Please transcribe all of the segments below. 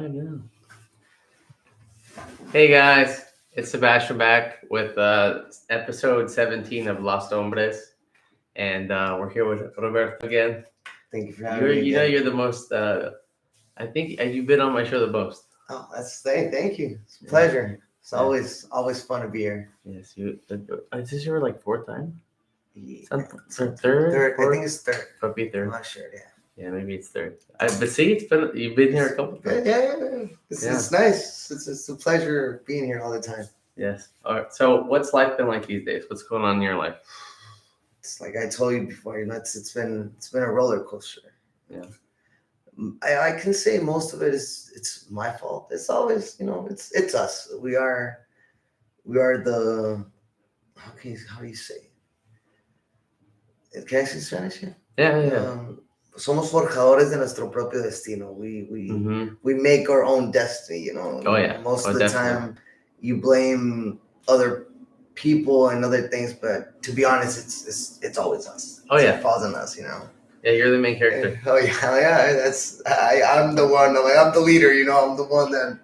I know. Hey guys, it's Sebastian back with episode 17 of Lost Hombres, and we're here with Roberto again. Thank you for having me You know, again. you're the most. I think you've been on my show the most. Oh, thank you. It's a Yeah. pleasure. It's Yeah. always fun to be here. Yes, you. Is this your like fourth time? Yeah. Third, fourth? I think it's third. Could be I'm third. not sure. Yeah. Yeah, maybe it's third. But see, you've been here a couple Yeah, times. yeah. It's nice. It's a pleasure being here all the time. Yes. All right. So, what's life been like these days? What's going on in your life? It's like I told you before. It's been a roller coaster. Yeah. I can say most of it is it's my fault. It's always it's us. We are the how do you say? Can I say Spanish? Yeah. Somos forjadores de nuestro propio destino. We make our own destiny. Oh yeah. Most of the Definitely. time, you blame other people and other things, but to be honest, it's always us. Oh yeah. It falls on us. Yeah, you're the main character. Oh yeah. I'm the one. I'm the leader. I'm the one that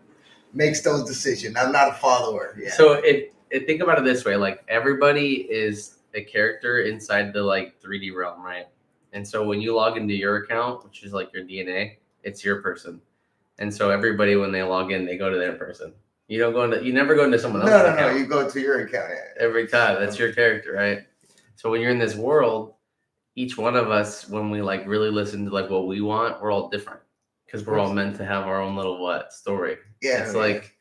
makes those decisions. I'm not a follower. Yeah. So think about it this way: like everybody is a character inside the like 3D realm, right? And so when you log into your account, which is like your DNA, it's your person. And so everybody, when they log in, they go to their person. You don't go into. You never go into someone else's account. No. You go to your account every time. That's your character, right? So when you're in this world, each one of us, when we like really listen to like what we want, we're all different because we're all meant to have our own little story. Yeah. It's like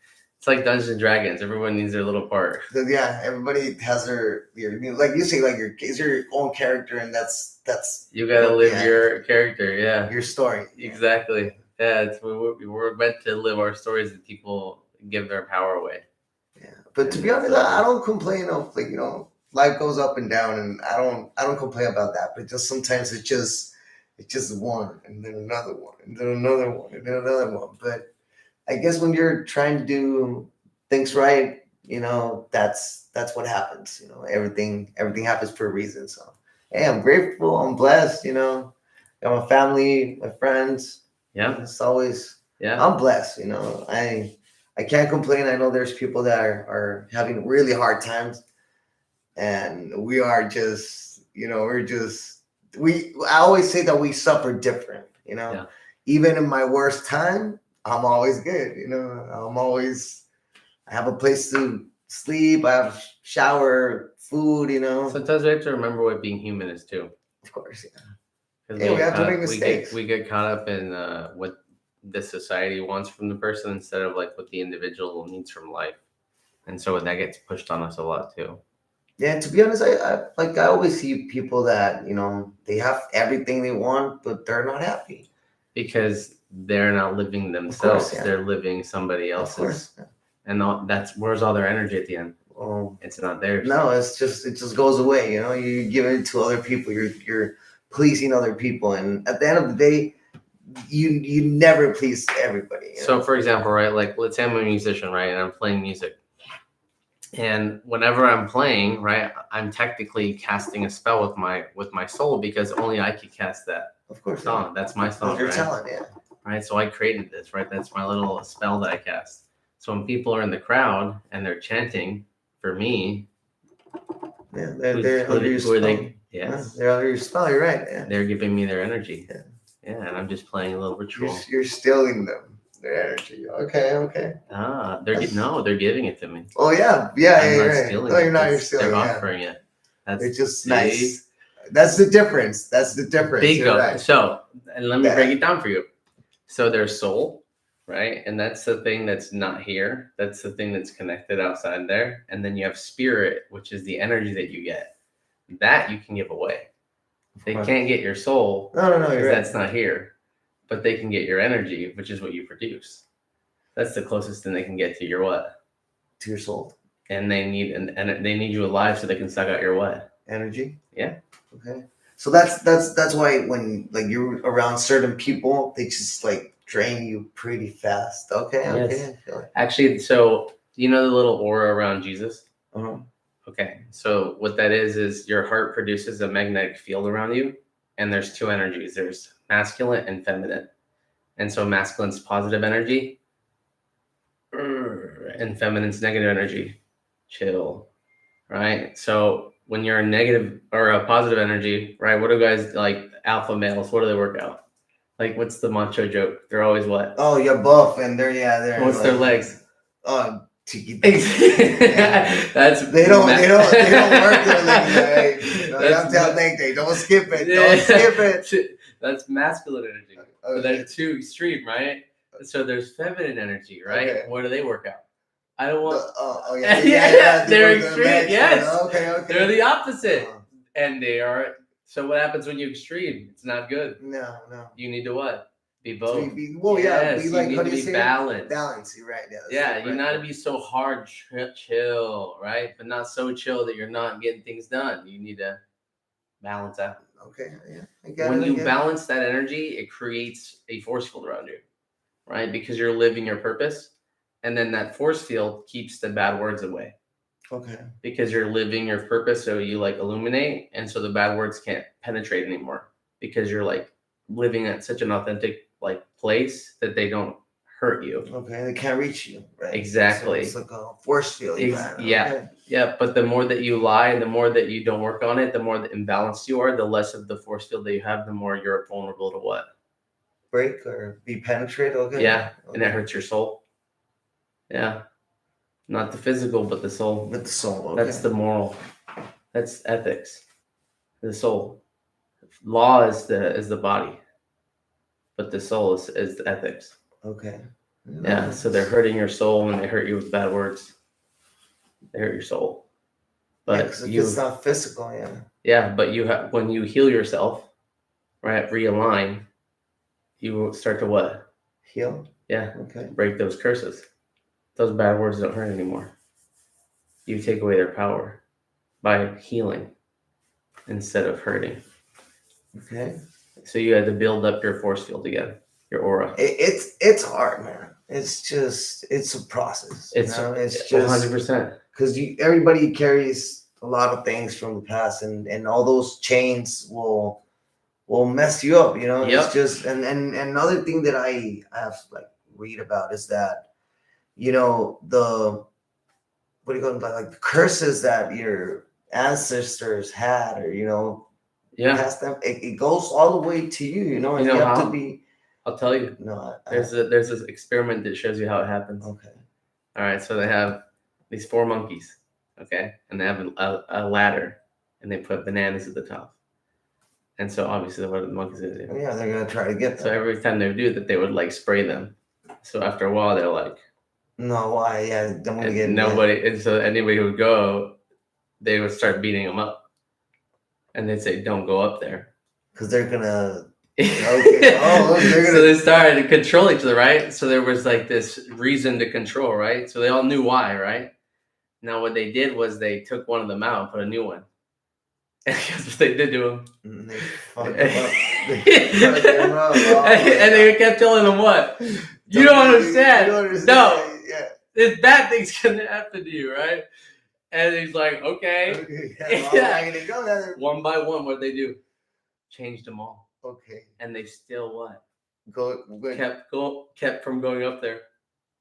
Dungeons and Dragons. Everyone needs their little part. So, yeah, everybody has their like you say, like your own character, and that's you gotta live your character. Yeah, your story. Exactly. Yeah, we're meant to live our stories that people give their power away. Yeah, but to be honest, I don't complain of life goes up and down, and I don't complain about that. But just sometimes it's just one, and then another one, and then another one, and then another one. But I guess when you're trying to do things right, that's what happens. Everything happens for a reason. So, hey, I'm grateful. I'm blessed. Got my family, my friends. Yeah, it's always. Yeah, I'm blessed. I can't complain. I know there's people that are having really hard times, and we are just. I always say that we suffer different. Yeah. Even in my worst time, I'm always good. I have a place to sleep. I have shower, food. Sometimes we have to remember what being human is too. Of course, yeah. Because we have to make mistakes. We get caught up in what the society wants from the person instead of like what the individual needs from life, and so that gets pushed on us a lot too. Yeah, to be honest, I always see people that they have everything they want, but they're not happy because they're not living themselves. Yeah. They're living somebody else's, of course. Yeah. And that's where's all their energy at the end. Well, it's not theirs. No, it just goes away. You give it to other people. You're pleasing other people, and at the end of the day, you never please everybody. So, for example, right, like let's say I'm a musician, right, and I'm playing music. And whenever I'm playing, right, I'm technically casting a spell with my soul because only I could cast that. Of course, song. That's my song. Your right? talent, yeah. Right. So I created this, right? That's my little spell that I cast. So when people are in the crowd and they're chanting for me, they're under your spell. Who are they? Yes, they're under your spell. You're right. Yeah. They're giving me their energy. Yeah, and I'm just playing a little ritual. You're stealing them. Their energy. Okay. They're giving it to me. Oh yeah. I'm not stealing No, you're not. You're stealing. They're offering it. It's just nice. That's the difference. Bingo. Right. So, and let me break it down for you. So there's soul, right? And that's the thing that's not here. That's the thing that's connected outside there. And then you have spirit, which is the energy that you get. That you can give away. They can't get your soul. No. That's not here. But they can get your energy, which is what you produce. That's the closest thing they can get to your what? To your soul. And they need they need you alive so they can suck out your what? Energy. Yeah. Okay. So that's why when like you're around certain people, they just like drain you pretty fast. Okay. Yes. Actually, so you know the little aura around Jesus? Uh-huh. Okay. So what that is your heart produces a magnetic field around you, and there's two energies. There's masculine and feminine. And so masculine's positive energy, and feminine's negative energy. Chill, right? So when you're a negative or a positive energy, right? What do guys like alpha males? What do they work out? Like, what's the macho joke? They're always what? Oh, you're buff, and they're What's their legs? Oh, chiquita. That's they don't work their legs. Right? No, you have to have leg day. Don't skip it. Don't skip it. That's masculine energy. Okay. But they're too extreme, right? So there's feminine energy, right? Okay. What do they work out? I don't want. Yeah. They're extreme. Yes. Okay. They're the opposite, and they are. So what happens when you extreme? It's not good. No. You need to what? Be both. Be like, you need to be balanced. Balance, you're right. Yeah, you not to be so hard, chill, right? But not so chill that you're not getting things done. You need to balance out. Okay, yeah. When you balance that energy, it creates a force field around you, right? Because you're living your purpose. And then that force field keeps the bad words away. Okay. Because you're living your purpose, so you like illuminate, and so the bad words can't penetrate anymore because you're like living at such an authentic like place that they don't hurt you. Okay, they can't reach you, right? Exactly. So it's like a force field. Yeah. But the more that you lie, the more that you don't work on it, the more the imbalanced you are, the less of the force field that you have, the more you're vulnerable to what? Break or be penetrated. Okay. Yeah, and it hurts your soul. Yeah. Not the physical, but the soul. With the soul. Okay. That's the moral. That's ethics. The soul. Law is the body, but the soul is the ethics. Okay. Yeah. So they're hurting your soul when they hurt you with bad words. They hurt your soul. But it's not physical. Yeah. Yeah, but you have when you heal yourself, right? Realign. You start to what? Heal. Yeah. Okay. Break those curses. Those bad words don't hurt anymore. You take away their power by healing instead of hurting. Okay. So you had to build up your force field again, your aura. It's hard, man. It's a process. It's just 100%. Because everybody carries a lot of things from the past, and all those chains will mess you up. Yep. It's just and another thing that I have like read about is that the what do you call it, like the curses that your ancestors had, or past them, it goes all the way to you, and you have to be. I'll tell you. No, there's this experiment that shows you how it happens. Okay. All right, so they have these 4 monkeys, okay, and they have a ladder, and they put bananas at the top, and so obviously what are the monkeys gonna do? Yeah, they're gonna try to get them. So every time they would do that, they would like spray them. So after a while, they're like, no, why? Yeah, don't want to get nobody. And so anybody who would go, they would start beating them up, and they'd say, "Don't go up there," because they're gonna. Okay. So they started to control each other, right? So there was like this reason to control, right? So they all knew why, right? Now what they did was they took one of them out and put a new one. And guess what they did to him? And they fucked him up. And they kept telling him what? You don't understand. No. Yeah. This bad thing's gonna happen to you, right? And he's like, okay. Yeah. One by one, what they do? Changed them all. Okay. And they still what? Kept from going up there.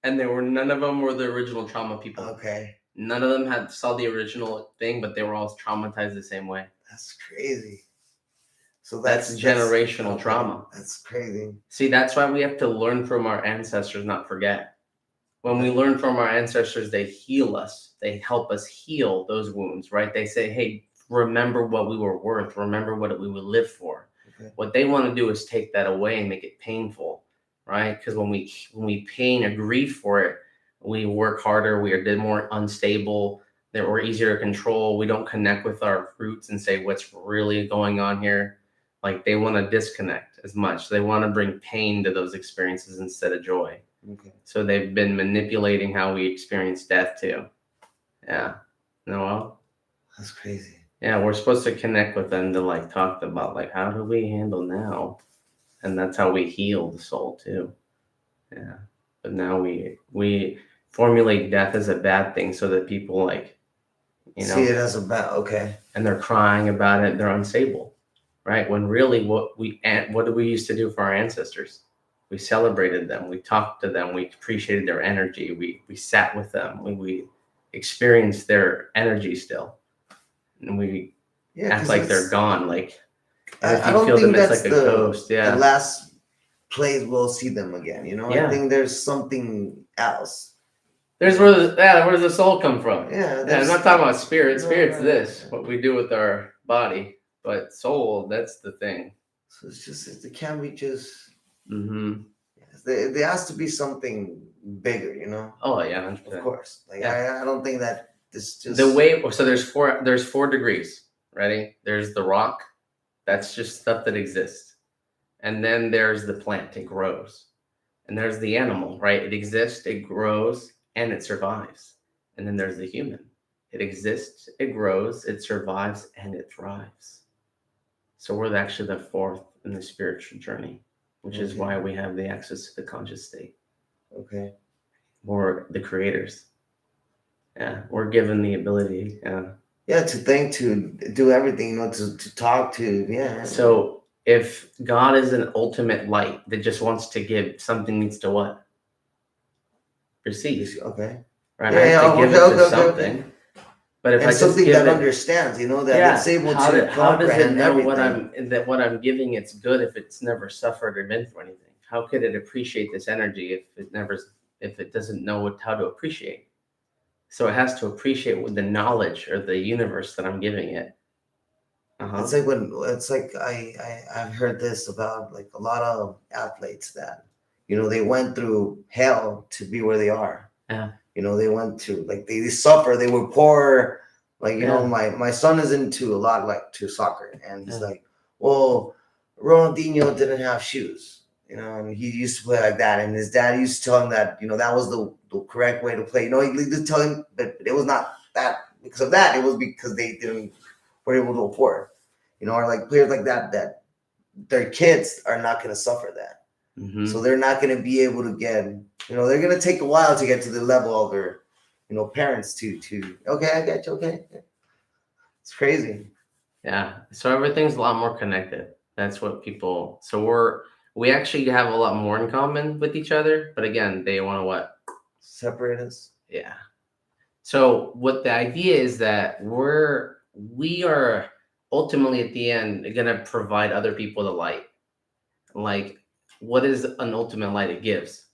And none of them were the original trauma people. Okay. None of them saw the original thing, but they were all traumatized the same way. That's crazy. So that's generational trauma. That's crazy. See, that's why we have to learn from our ancestors, not forget. When we learn from our ancestors, they heal us. They help us heal those wounds, right? They say, hey, remember what we were worth. Remember what we would live for. Okay. What they want to do is take that away and make it painful, right? Because when we pain or grieve for it, we work harder. We are more unstable. That we're easier to control. We don't connect with our roots and say what's really going on here. Like they want to disconnect as much. They want to bring pain to those experiences instead of joy. Okay. So they've been manipulating how we experience death too. Yeah. Well, that's crazy. Yeah, we're supposed to connect with them to like talk about like how do we handle now, and that's how we heal the soul too. Yeah, but now we formulate death as a bad thing so that people like, see it as a bad, okay, and they're crying about it. They're unstable, right? When really what do we used to do for our ancestors? We celebrated them. We talked to them. We appreciated their energy. We sat with them. We experienced their energy still, and we act like they're gone. Like, and if I you don't feel them, think it's that's like a ghost. the Yeah, last place we'll see them again. You know, I yeah. think there's something else. There's where does the soul come from? Yeah, Yeah, I'm not talking about spirit. No, Spirit's no, this, no. what we do with our body, but soul, that's the thing. So it's just it can't be just. Mm-hmm. There has to be something bigger, you know. Oh yeah, 100%. Of course. Like Yeah. I don't think that this just The way. So there's four degrees. Ready? There's the rock. That's just stuff that exists, and then there's the plant. It grows, and there's the animal. Right? It exists. It grows, and it survives. And then there's the human. It exists. It grows. It survives, and it thrives. So we're actually the fourth in the spiritual journey, which is why we have the access to the conscious state. Okay. We're the creators. Yeah, we're given the ability. Yeah, to think, to do everything, you know, to talk to. Yeah. So if God is an ultimate light that just wants to give, something needs to what? Receive. Okay. Right? I have to give it to something. Okay. But if and I just something give that it, understands, you know, that it's able to how does it comprehend know everything. what I'm giving it's good if it's never suffered or been through anything? How could it appreciate this energy if it doesn't know how to appreciate? So it has to appreciate with the knowledge or the universe that I'm giving it. It's like I've heard this about like a lot of athletes that, you know, they went through hell to be where they are. Yeah. You know, they went through like they suffer, they were poor. Like, you know, my son is into a lot like to soccer, and he's like, well, Ronaldinho didn't have shoes, you know, and he used to play like that, and his dad used to tell him that, you know, that was the correct way to play. You know, he did tell him, but it was not that because of that. It was because they didn't were able to afford, you know, or like players like that their kids are not going to suffer that. Mm-hmm. So they're not going to be able to get, you know, they're going to take a while to get to the level of their, you know, parents to, okay, I get you. Okay. It's crazy. Yeah. So everything's a lot more connected. That's what people, so we actually have a lot more in common with each other, but again, they want to what? Separate us. Yeah. So what the idea is that we are ultimately at the end going to provide other people the light. Like, what is an ultimate light? It gives.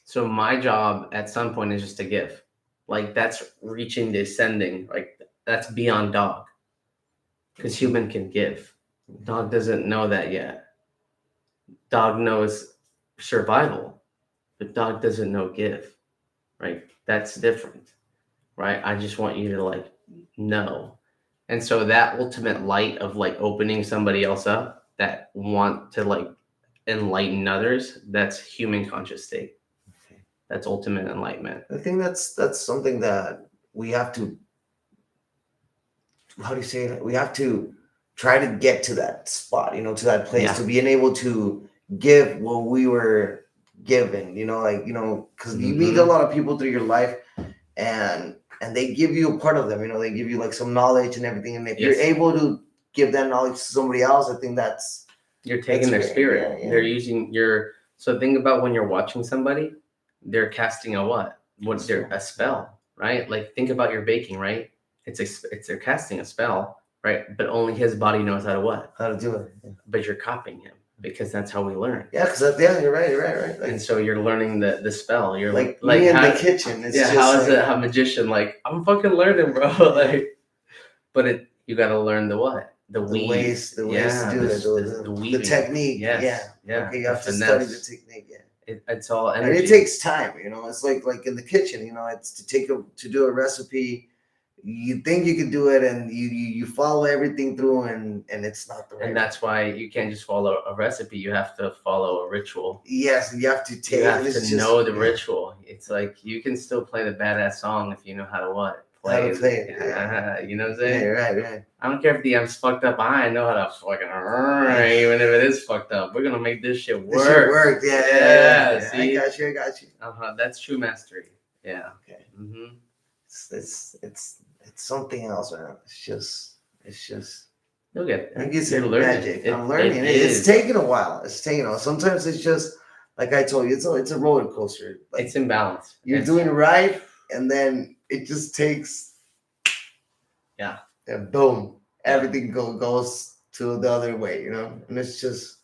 So my job at some point is just to give. Like, that's reaching the ascending. Like, that's beyond dog. Because human can give. Dog doesn't know that yet. Dog knows survival, but dog doesn't know give. Right? That's different. Right? I just want you to like know. And so that ultimate light of like opening somebody else up that want to like enlighten others, that's human conscious state. Okay. That's ultimate enlightenment. I think that's something that we have to, how do you say it? We have to try to get to that spot, you know, to that place, to being able to give what we were given, you know, like, you know, because you meet a lot of people through your life and they give you a part of them, you know, they give you like some knowledge and everything. And if you're able to give that knowledge to somebody else, I think you're taking their spirit. Yeah. They're using so think about when you're watching somebody, they're casting a what? A spell, right? Like think about your baking, right? They're casting a spell, right? But only his body knows how to do it. Yeah. But you're copying him because that's how we learn. Yeah, because you're right. Like, and so you're learning the spell. You're like me in the kitchen. It's just how is it a magician? Like I'm fucking learning, bro. Like, but you got to learn the what? The ways to do it. The technique. Yes. Yeah. Okay, you have to study the technique. Yeah. It's all energy. And it takes time, you know. It's like in the kitchen, you know. It's to do a recipe. You think you can do it, and you follow everything through, and it's not the right. And that's why you can't just follow a recipe. You have to follow a ritual. Yes, you have to take. You have to know the ritual. It's like you can still play the badass song if you know how to what. How to play it. Yeah. You know what I'm saying? Yeah, right. I don't care if the M's fucked up. I know how to fucking even if it is fucked up. We're gonna make this shit work. This shit worked. Yeah. See? I got you. That's true mastery. Yeah. Okay. Mm-hmm. It's something else, man. It's just. You'll get there. You're learning. Magic. I'm learning. It's taking a while. Sometimes it's just like I told you, it's a roller coaster. Like, It's imbalance. you're doing right, and then it just takes, Yeah. and boom, Yeah. everything goes to the other way, and it's just.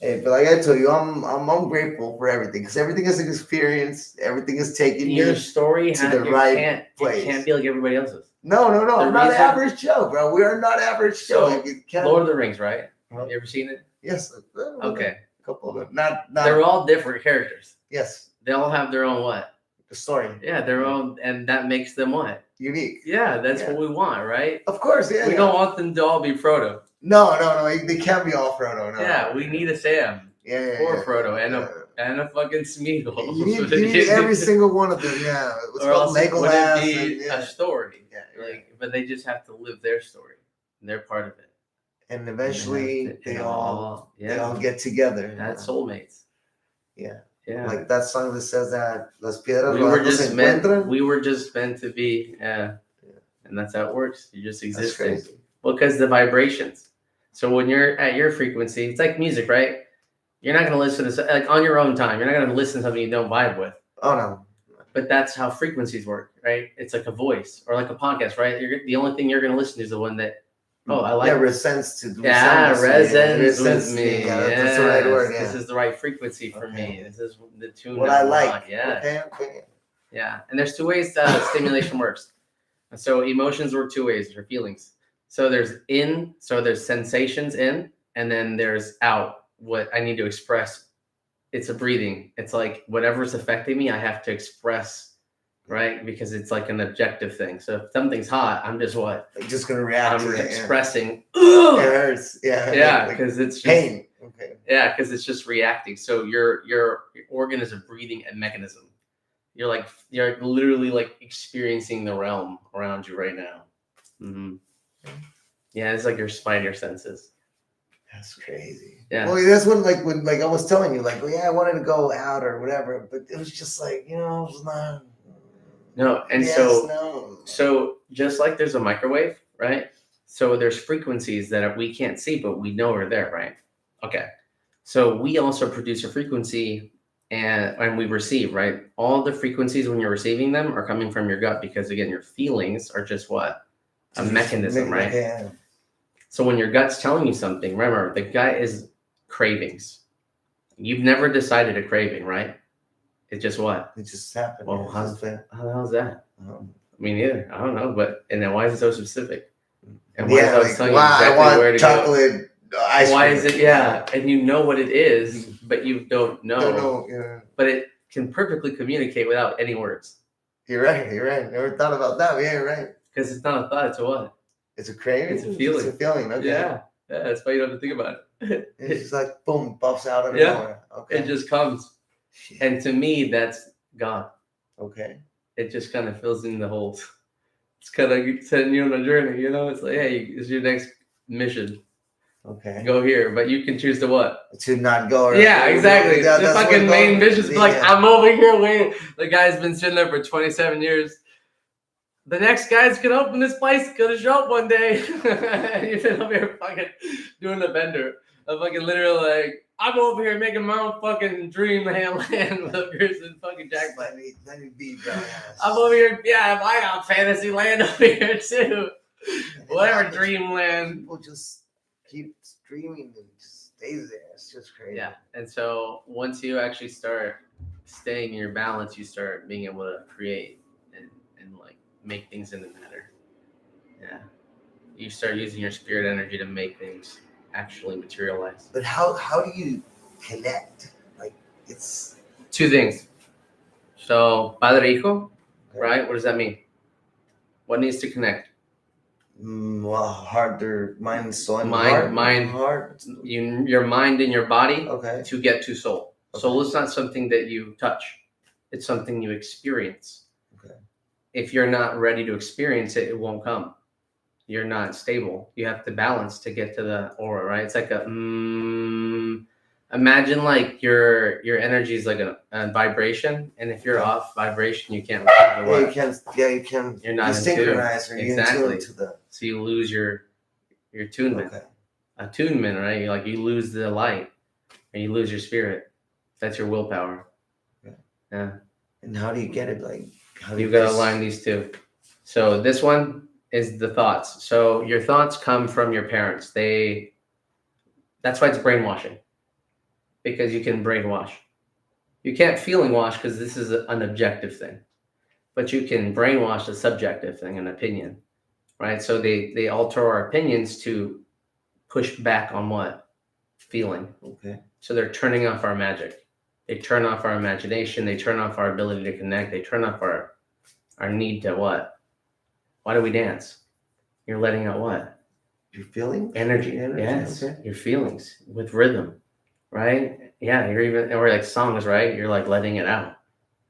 Hey, but like I told you, I'm grateful for everything because everything is an experience. Everything is taking Your me story to the right it place. can't be like everybody else's. No. The I'm not reason- average Joe, bro. We are not average Joe. So, Like, you can't. Lord of the Rings, right? Huh? You ever seen it? Yes. Okay. A couple of them. Not. They're all different characters. Yes. They all have their own what? The story. Yeah, their own, and that makes them what? Unique. Yeah, that's what we want, right? Of course, yeah. We don't want them to all be Frodo. No. They can't be all Frodo. No. Yeah, we need a Sam. Yeah. Poor Frodo yeah. and a fucking Smeagol. You need every single one of them. Yeah. Or else it wouldn't be and, a story. Yeah. Like, but they just have to live their story. And they're part of it. And eventually they all get together. That's soulmates. Yeah. Yeah. Like that song that says that Las Piedras we were Rodando se encuentran. we were just meant to be. Yeah. And that's how it works. You just exist. That's crazy. Well, because the vibrations. So when you're at your frequency, it's like music, right? You're not going to listen to like on your own time. You're not going to listen to something you don't vibe with. Oh no. But that's how frequencies work, right? It's like a voice or like a podcast, right? The only thing you're going to listen to is the one that, I like. Yeah, resents with me. Yeah, that's the right word. Yeah. This is the right frequency for me. This is the tune. What I like. Want. Yeah. Okay. Yeah. And there's two ways stimulation works. And so emotions work two ways, or feelings. So there's sensations in, and then there's out. What I need to express, it's a breathing. It's like whatever's affecting me, I have to express, right? Because it's like an objective thing. So if something's hot, I'm just what? Like just gonna react. I'm expressing. It hurts. Yeah. Yeah, because it's just pain. Okay. Yeah, because it's just reacting. So your organ is a breathing mechanism. You're literally like experiencing the realm around you right now. Mm-hmm. Yeah, it's like your spider senses. That's crazy. Yeah. Well, that's when I was telling you, like, well, yeah, I wanted to go out or whatever, but it was just like, it was not. No, and so just like there's a microwave, right? So there's frequencies that we can't see, but we know are there, right? Okay. So we also produce a frequency and we receive, right? All the frequencies when you're receiving them are coming from your gut because again, your feelings are just what? A mechanism, right? Yeah. So when your gut's telling you something, remember, the gut is cravings. You've never decided a craving, right? It just what? It just happened. Well, how's that? I mean, either. I don't know. But, and then why is it so specific? And why is it telling you exactly where to chocolate go? Ice why cream. Is it, yeah. And you know what it is, but you don't know. Yeah. But it can perfectly communicate without any words. You're right. Never thought about that. Yeah, you're right. Because it's not a thought, it's a what? It's a craving. It's a feeling. It's a feeling. Okay. Yeah. That's why you don't have to think about it. It's just like boom, buffs out of nowhere. Okay. It just comes. Shit. And to me, that's God. Okay. It just kind of fills in the holes. It's kind of sending you on a journey, It's like, hey, it's your next mission. Okay. Go here, but you can choose to what? To not go. Yeah, exactly. The fucking main mission's like, I'm over here waiting. The guy's been sitting there for 27 years. The next guy's gonna open this place, gonna show up one day. You've been over here fucking doing the bender. I'm fucking literally like, I'm over here making my own fucking dream land with yours and fucking jackpot. Let me be, bro. I'm over here, I got fantasy land over here too. Whatever dreamland. People just keep dreaming and just stays there. It's just crazy. Yeah, and so once you actually start staying in your balance, you start being able to create and like make things into matter. Yeah, you start using your spirit energy to make things actually materialize. But how do you connect? Like, it's two things. So padre hijo, right? What does that mean? What needs to connect? Well, heart, their mind, soul, and heart. Your mind and your body. Okay. To get to soul. Okay. Soul is not something that you touch. It's something you experience. Okay. If you're not ready to experience it, it won't come. You're not stable. You have to balance to get to the aura, right? It's like imagine like your energy is like a vibration, and if you're off vibration, you can't. You can. You're not synchronize or exactly. To the. So you lose your attunement. Okay. Attunement, right? You lose the light, and you lose your spirit. That's your willpower. Yeah. Yeah. And how do you get it? Like, how do You've got to align these two. So this one is the thoughts. So your thoughts come from your parents. That's why it's brainwashing, because you can brainwash. You can't feeling wash because this is an objective thing, but you can brainwash a subjective thing, an opinion, right? So they alter our opinions to push back on what? Feeling. Okay. So they're turning off our magic. They turn off our imagination. They turn off our ability to connect. They turn off our need to what? Why do we dance? You're letting out what? Your feelings? Energy. Yes. Okay. Your feelings with rhythm, right? Yeah. You're even, or like songs, right? You're like letting it out.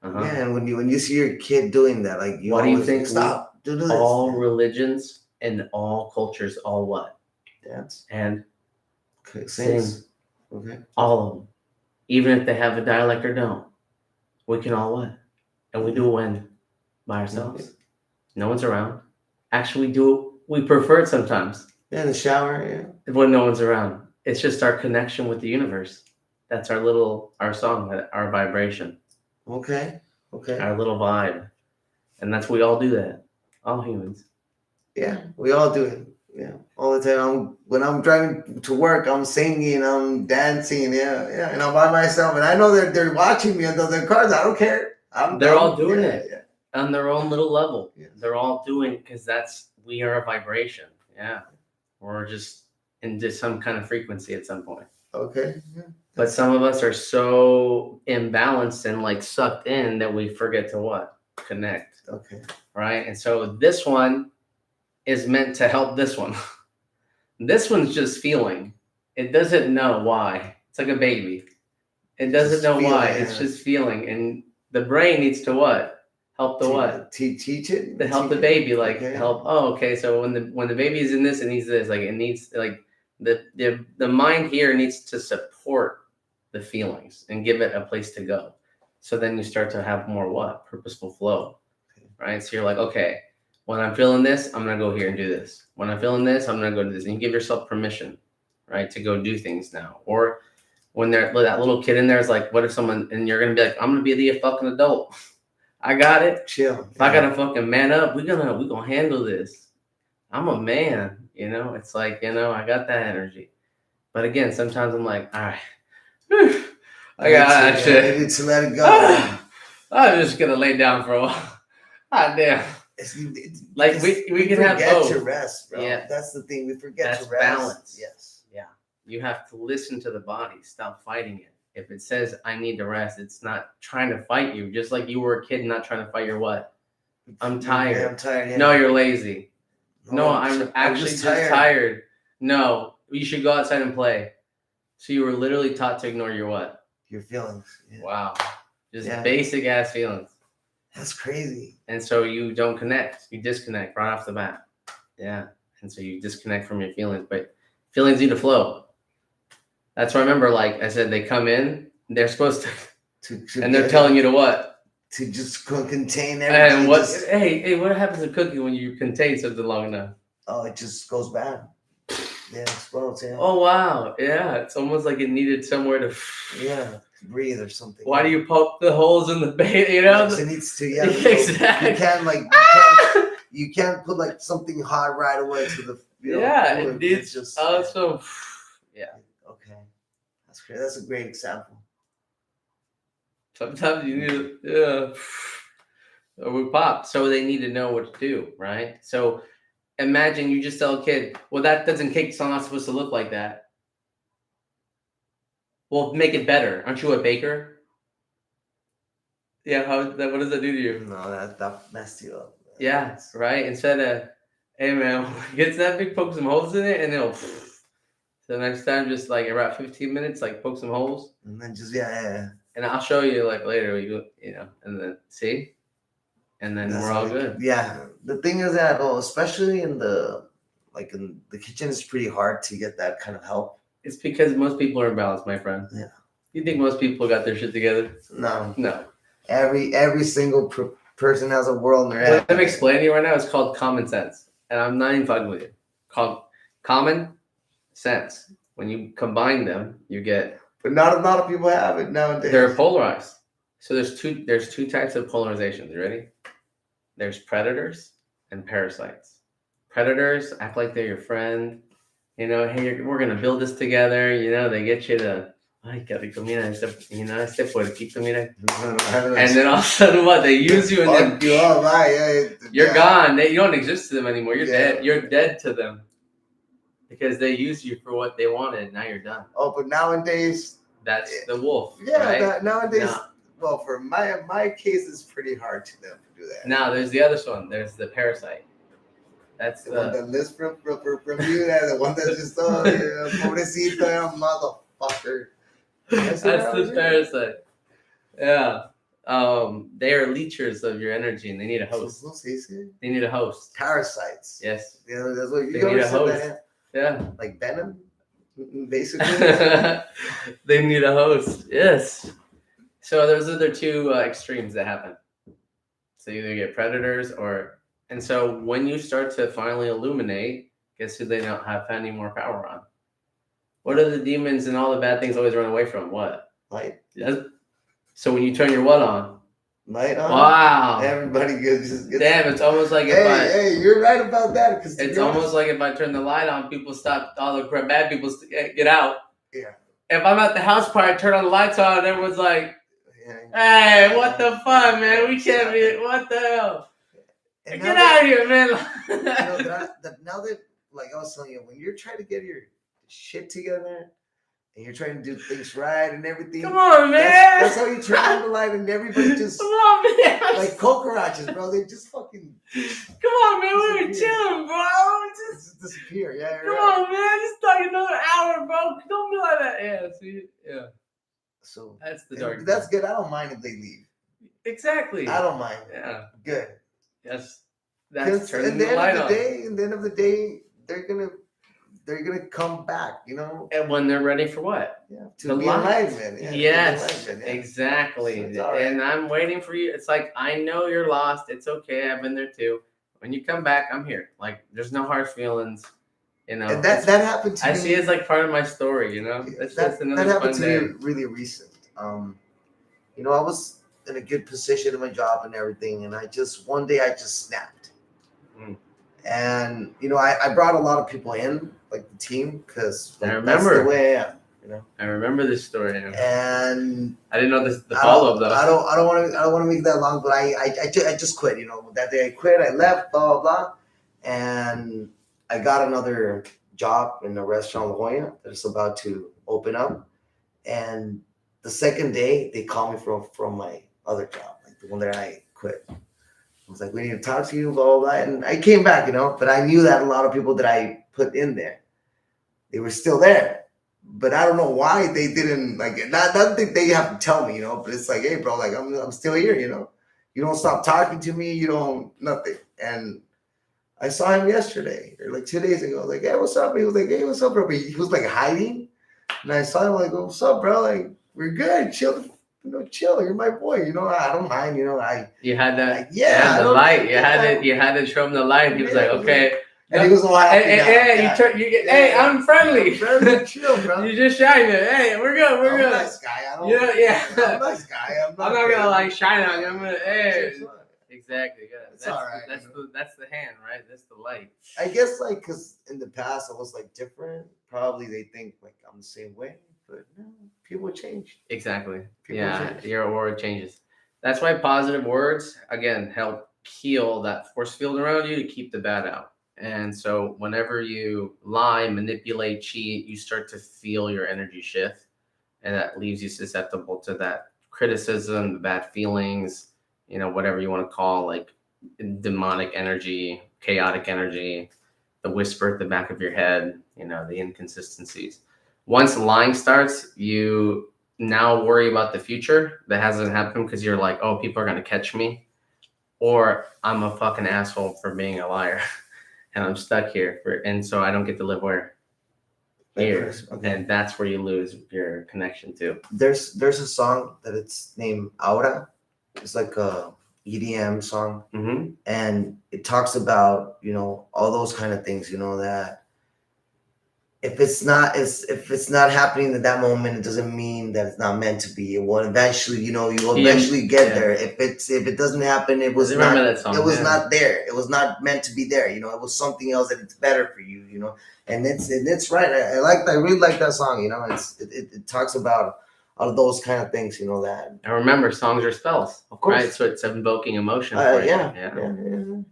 Yeah. And when you see your kid doing that, like, what do you think? Stop. Do this. All religions and all cultures, all what? Dance. And sing. Okay. All of them. Even if they have a dialect or don't. We can all what? And we do it when? By ourselves. Okay. No one's around. Actually, we prefer it sometimes. Yeah, in the shower, yeah. When no one's around. It's just our connection with the universe. That's our song, our vibration. Okay. Our little vibe. And that's we all do that. All humans. Yeah, we all do it. Yeah, all the time. When I'm driving to work, I'm singing, I'm dancing, yeah, and I'm by myself, and I know they're watching me under their cars. I don't care. They're all doing it on their own little level. Yeah. They're all doing, because we are a vibration. Yeah, we're just into some kind of frequency at some point. Okay. Yeah. But some of us are so imbalanced and like sucked in that we forget to what? Connect. Okay. Right, and so this one is meant to help this one. This one's just feeling. It doesn't know why. It's like a baby. It doesn't know why. Yeah. It's just feeling. And the brain needs to what? Help the what? Teach it. To help the baby, like help. Oh, okay. So when the baby is in this and needs this, like it needs like the mind here needs to support the feelings and give it a place to go. So then you start to have more what? Purposeful flow. Right? So you're like, okay, when I'm feeling this, I'm going to go here and do this. When I'm feeling this, I'm going to go do this. And you give yourself permission, right, to go do things now. Or when that little kid in there is like, what if someone, and you're going to be like, I'm going to be the fucking adult. I got it. Chill. If I got to fucking man up, we're going to handle this. I'm a man, It's like, I got that energy. But again, sometimes I'm like, all right, I got that shit. I need to let it go. I'm just going to lay down for a while. God damn. Like we can have both. To rest, bro. Yeah, that's the thing. We forget to rest. Balance. Yes. Yeah. You have to listen to the body. Stop fighting it. If it says I need to rest, it's not trying to fight you. Just like you were a kid, not trying to fight your what? I'm tired. Yeah, I'm tired. Yeah. No, you're lazy. No, I'm actually just tired. No, you should go outside and play. So you were literally taught to ignore your what? Your feelings. Yeah. Wow. Just basic ass feelings. That's crazy. And so you don't connect. You disconnect right off the bat. Yeah. And so you disconnect from your feelings. But feelings need to flow. That's why I remember, like I said, they come in, they're supposed to and they're telling you to what? To just contain everything. And what? Hey, what happens to cooking when you contain something long enough? Oh, it just goes bad. Yeah, it explodes. Yeah. Oh, wow. Yeah. It's almost like it needed somewhere to... Yeah. Breathe or something. Why do you poke the holes in the bait? It needs to. Yeah, exactly. You can't you can't put like something hot right away to the. It needs just also. Yeah. Okay, that's great. That's a great example. Sometimes you need or we pop, so they need to know what to do, right? So imagine you just tell a kid, "Well, that doesn't cake's not supposed to look like that." Well, make it better. Aren't you a baker? Yeah, what does that do to you? No, that messed you up. Yeah, right? Instead of, hey, man, get that big, poke some holes in it, and it'll... So next time, just like about 15 minutes, like poke some holes. And then just, yeah. And I'll show you like later, and then see? And then we're all good. Yeah. The thing is that, especially in the kitchen, it's pretty hard to get that kind of help. It's because most people are imbalanced, my friend. Yeah. You think most people got their shit together? No. Every single person has a world in their head. What I'm explaining to you right now is called common sense. And I'm not even fucking with you. Called common sense. When you combine them, you get But not a lot of people have it nowadays. They're polarized. So there's two types of polarizations. You ready? There's predators and parasites. Predators act like they're your friend. You know, hey, we're gonna build this together. You know, they get you to, ay, qué rico, mira, este puerquito, mira. And then all of a sudden, what? They use you and then you up, right? You're gone. You don't exist to them anymore. You're dead. You're dead to them because they used you for what they wanted. Now you're done. Oh, but nowadays, that's the wolf. Yeah, right? nowadays. No. Well, for my case, it's pretty hard to them to do that. Now there's the other one. There's the parasite. That's the one that lives from you. That the one that's just pobrecito, motherfucker. That's the parasite. Yeah. They are leechers of your energy, and they need a host. They need a host. Parasites. Yes. Yeah, that's what you need a host. Yeah. Like venom, basically. They need a host. Yes. So those are the two extremes that happen. So you either get predators or, and so when you start to finally illuminate, guess who they don't have any more power on? What are the demons and all the bad things always run away from? What? Light. Yes. So when you turn your what on? Light on. Wow. Everybody gets. Damn, it's almost like hey, you're right about that. Because it's almost like if I turn the light on, people stop. All the bad people get out. Yeah. If I'm at the house party, I turn on the lights on, and everyone's like, "Hey, what the fuck, man? We can't be. What the hell? And get out of here, man!" Now that, like I was telling you, when you're trying to get your shit together and you're trying to do things right and everything, come on, man. That's how you turn on the light and everybody just come on, man. Like cockroaches, bro. They just fucking come on, man. We were chilling, bro. Just disappear. Yeah. Come on, man. Just talk another hour, bro. Don't be like that. Yeah. See. Yeah. So that's the dark. That's good. I don't mind if they leave. Exactly. I don't mind. Yeah. Good. Yes. That's turning the light on. At the end of the day, they're gonna come back, you know. And when they're ready for what? Yeah. To be enlightenment. Yeah, yes. Exactly. So right. And I'm waiting for you. It's like, I know you're lost. It's okay. I've been there too. When you come back, I'm here. Like, there's no hard feelings. You know. And that happened to me. I see it as like part of my story, you know. It's just another that happened fun to day. me really recent. You know, I was in a good position in my job and everything, and one day I just snapped. And you know, I brought a lot of people in, like the team, because I remember that's the way I am. You know, I remember this story. And I didn't know the follow up though. I don't want to make it that long, but I just quit. You know, that day I quit. I left. Blah blah blah, and I got another job in a restaurant in La Jolla that's about to open up, and the second day they called me from my other job, like the one that I quit. I was like, we need to talk to you, blah, blah, blah. And I came back, you know, but I knew that a lot of people that I put in there, they were still there. But I don't know why they didn't, like, not that they have to tell me, you know, but it's like, hey, bro, like, I'm still here, you know. You don't stop talking to me, you don't, nothing. And I saw him yesterday, or like 2 days ago. I was like, hey, what's up? He was like, hey, what's up, bro? But he was like hiding. And I saw him like, what's up, bro? Like, we're good, chill. You know, chill. You're my boy. You know, I don't mind. You know, you had that. Yeah, the light. You had to show him the light. He was like, okay. And he was all happy. Hey, I'm friendly. Chill, bro. You just shine it. Hey, we're good. We're good. I'm a nice guy. I'm a nice guy. I'm not gonna like shine on you. I'm gonna. Hey. Exactly. Yeah. That's all right. That's the hand, right? That's the light. I guess like because in the past I was like different. Probably they think like I'm the same way. But no, people change. Exactly. Your aura changes. That's why positive words, again, help heal that force field around you to keep the bad out. And so whenever you lie, manipulate, cheat, you start to feel your energy shift. And that leaves you susceptible to that criticism, the bad feelings, you know, whatever you want to call, like demonic energy, chaotic energy, the whisper at the back of your head, you know, the inconsistencies. Once lying starts, you now worry about the future that hasn't happened because you're like, oh, people are going to catch me, or I'm a fucking asshole for being a liar and I'm stuck here and so I don't get to live where here. Okay. And that's where you lose your connection to. There's a song that it's named Aura. It's like a EDM song. Mm-hmm. And it talks about, you know, all those kind of things, you know, that if it's not happening at that moment, it doesn't mean that it's not meant to be. It will eventually, you'll eventually get there. If it doesn't happen, it was remember not that song, it was not there. It was not meant to be there. It was something else that it's better for you. And it's right. I really like that song. It talks about all of those kind of things. That. And remember, songs are spells, Of course. right? So it's invoking emotion for you. Yeah.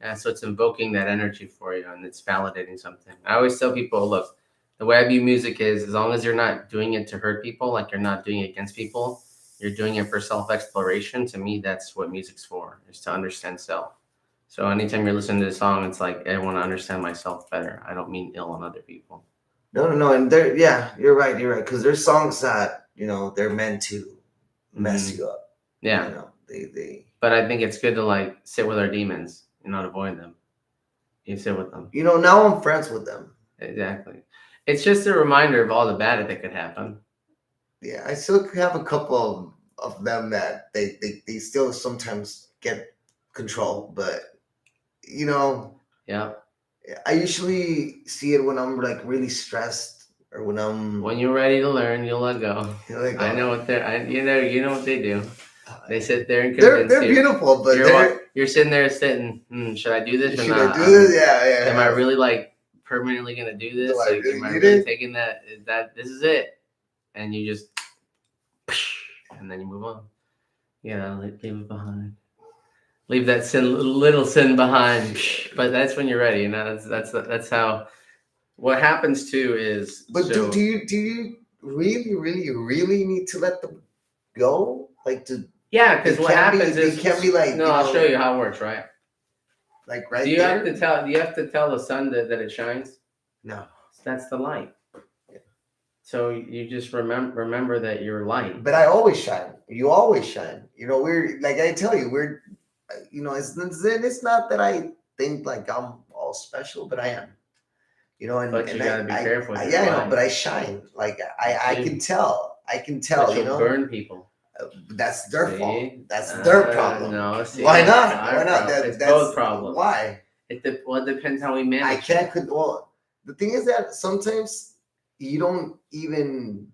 Yeah, so it's invoking that energy for you, and it's validating something. I always tell people, look, the way I view music is, as long as you're not doing it to hurt people, like you're not doing it against people, you're doing it for self-exploration. To me, that's what music's for, is to understand self. So anytime you're listening to a song, it's like, I want to understand myself better. I don't mean ill on other people. No, and you're right, because there's songs that they're meant to mess you up. Yeah. They. But I think it's good to like sit with our demons and not avoid them. You sit with them. Now I'm friends with them. Exactly. It's just a reminder of all the bad that could happen. Yeah, I still have a couple of them that they still sometimes get control, but Yeah. I usually see it when I'm like really stressed or when you're ready to learn, you'll let go. I know what they're. You know what they do. They sit there and convince they're you. beautiful, but you're sitting there sitting. Should I do this or should not? I do this? Yeah. Am I really like permanently gonna do this? Do I Like, really am I need really it? taking that? Is that this is it? And you just, and then you move on. Leave it behind. Leave that little sin behind. But that's when you're ready. That's how. What happens too is. But do you really, really, really need to let them go? Like to. Yeah, because what happens is you can't be like. No, I'll show you how it works. Right. Like right. Do you have to tell? Do you have to tell the sun that it shines? No. That's the light. Yeah. So you just remember that you're light. But I always shine. You always shine. We're like I tell you, we're. It's not that I think like I'm all special, but I am. But you gotta be careful. I know, but I shine. Like I can tell. But you'll burn people. That's their fault. That's their problem. No, why not? Why not? It's both problems. Why? It depends how we manage. I can't. Well, the thing is that sometimes you don't even.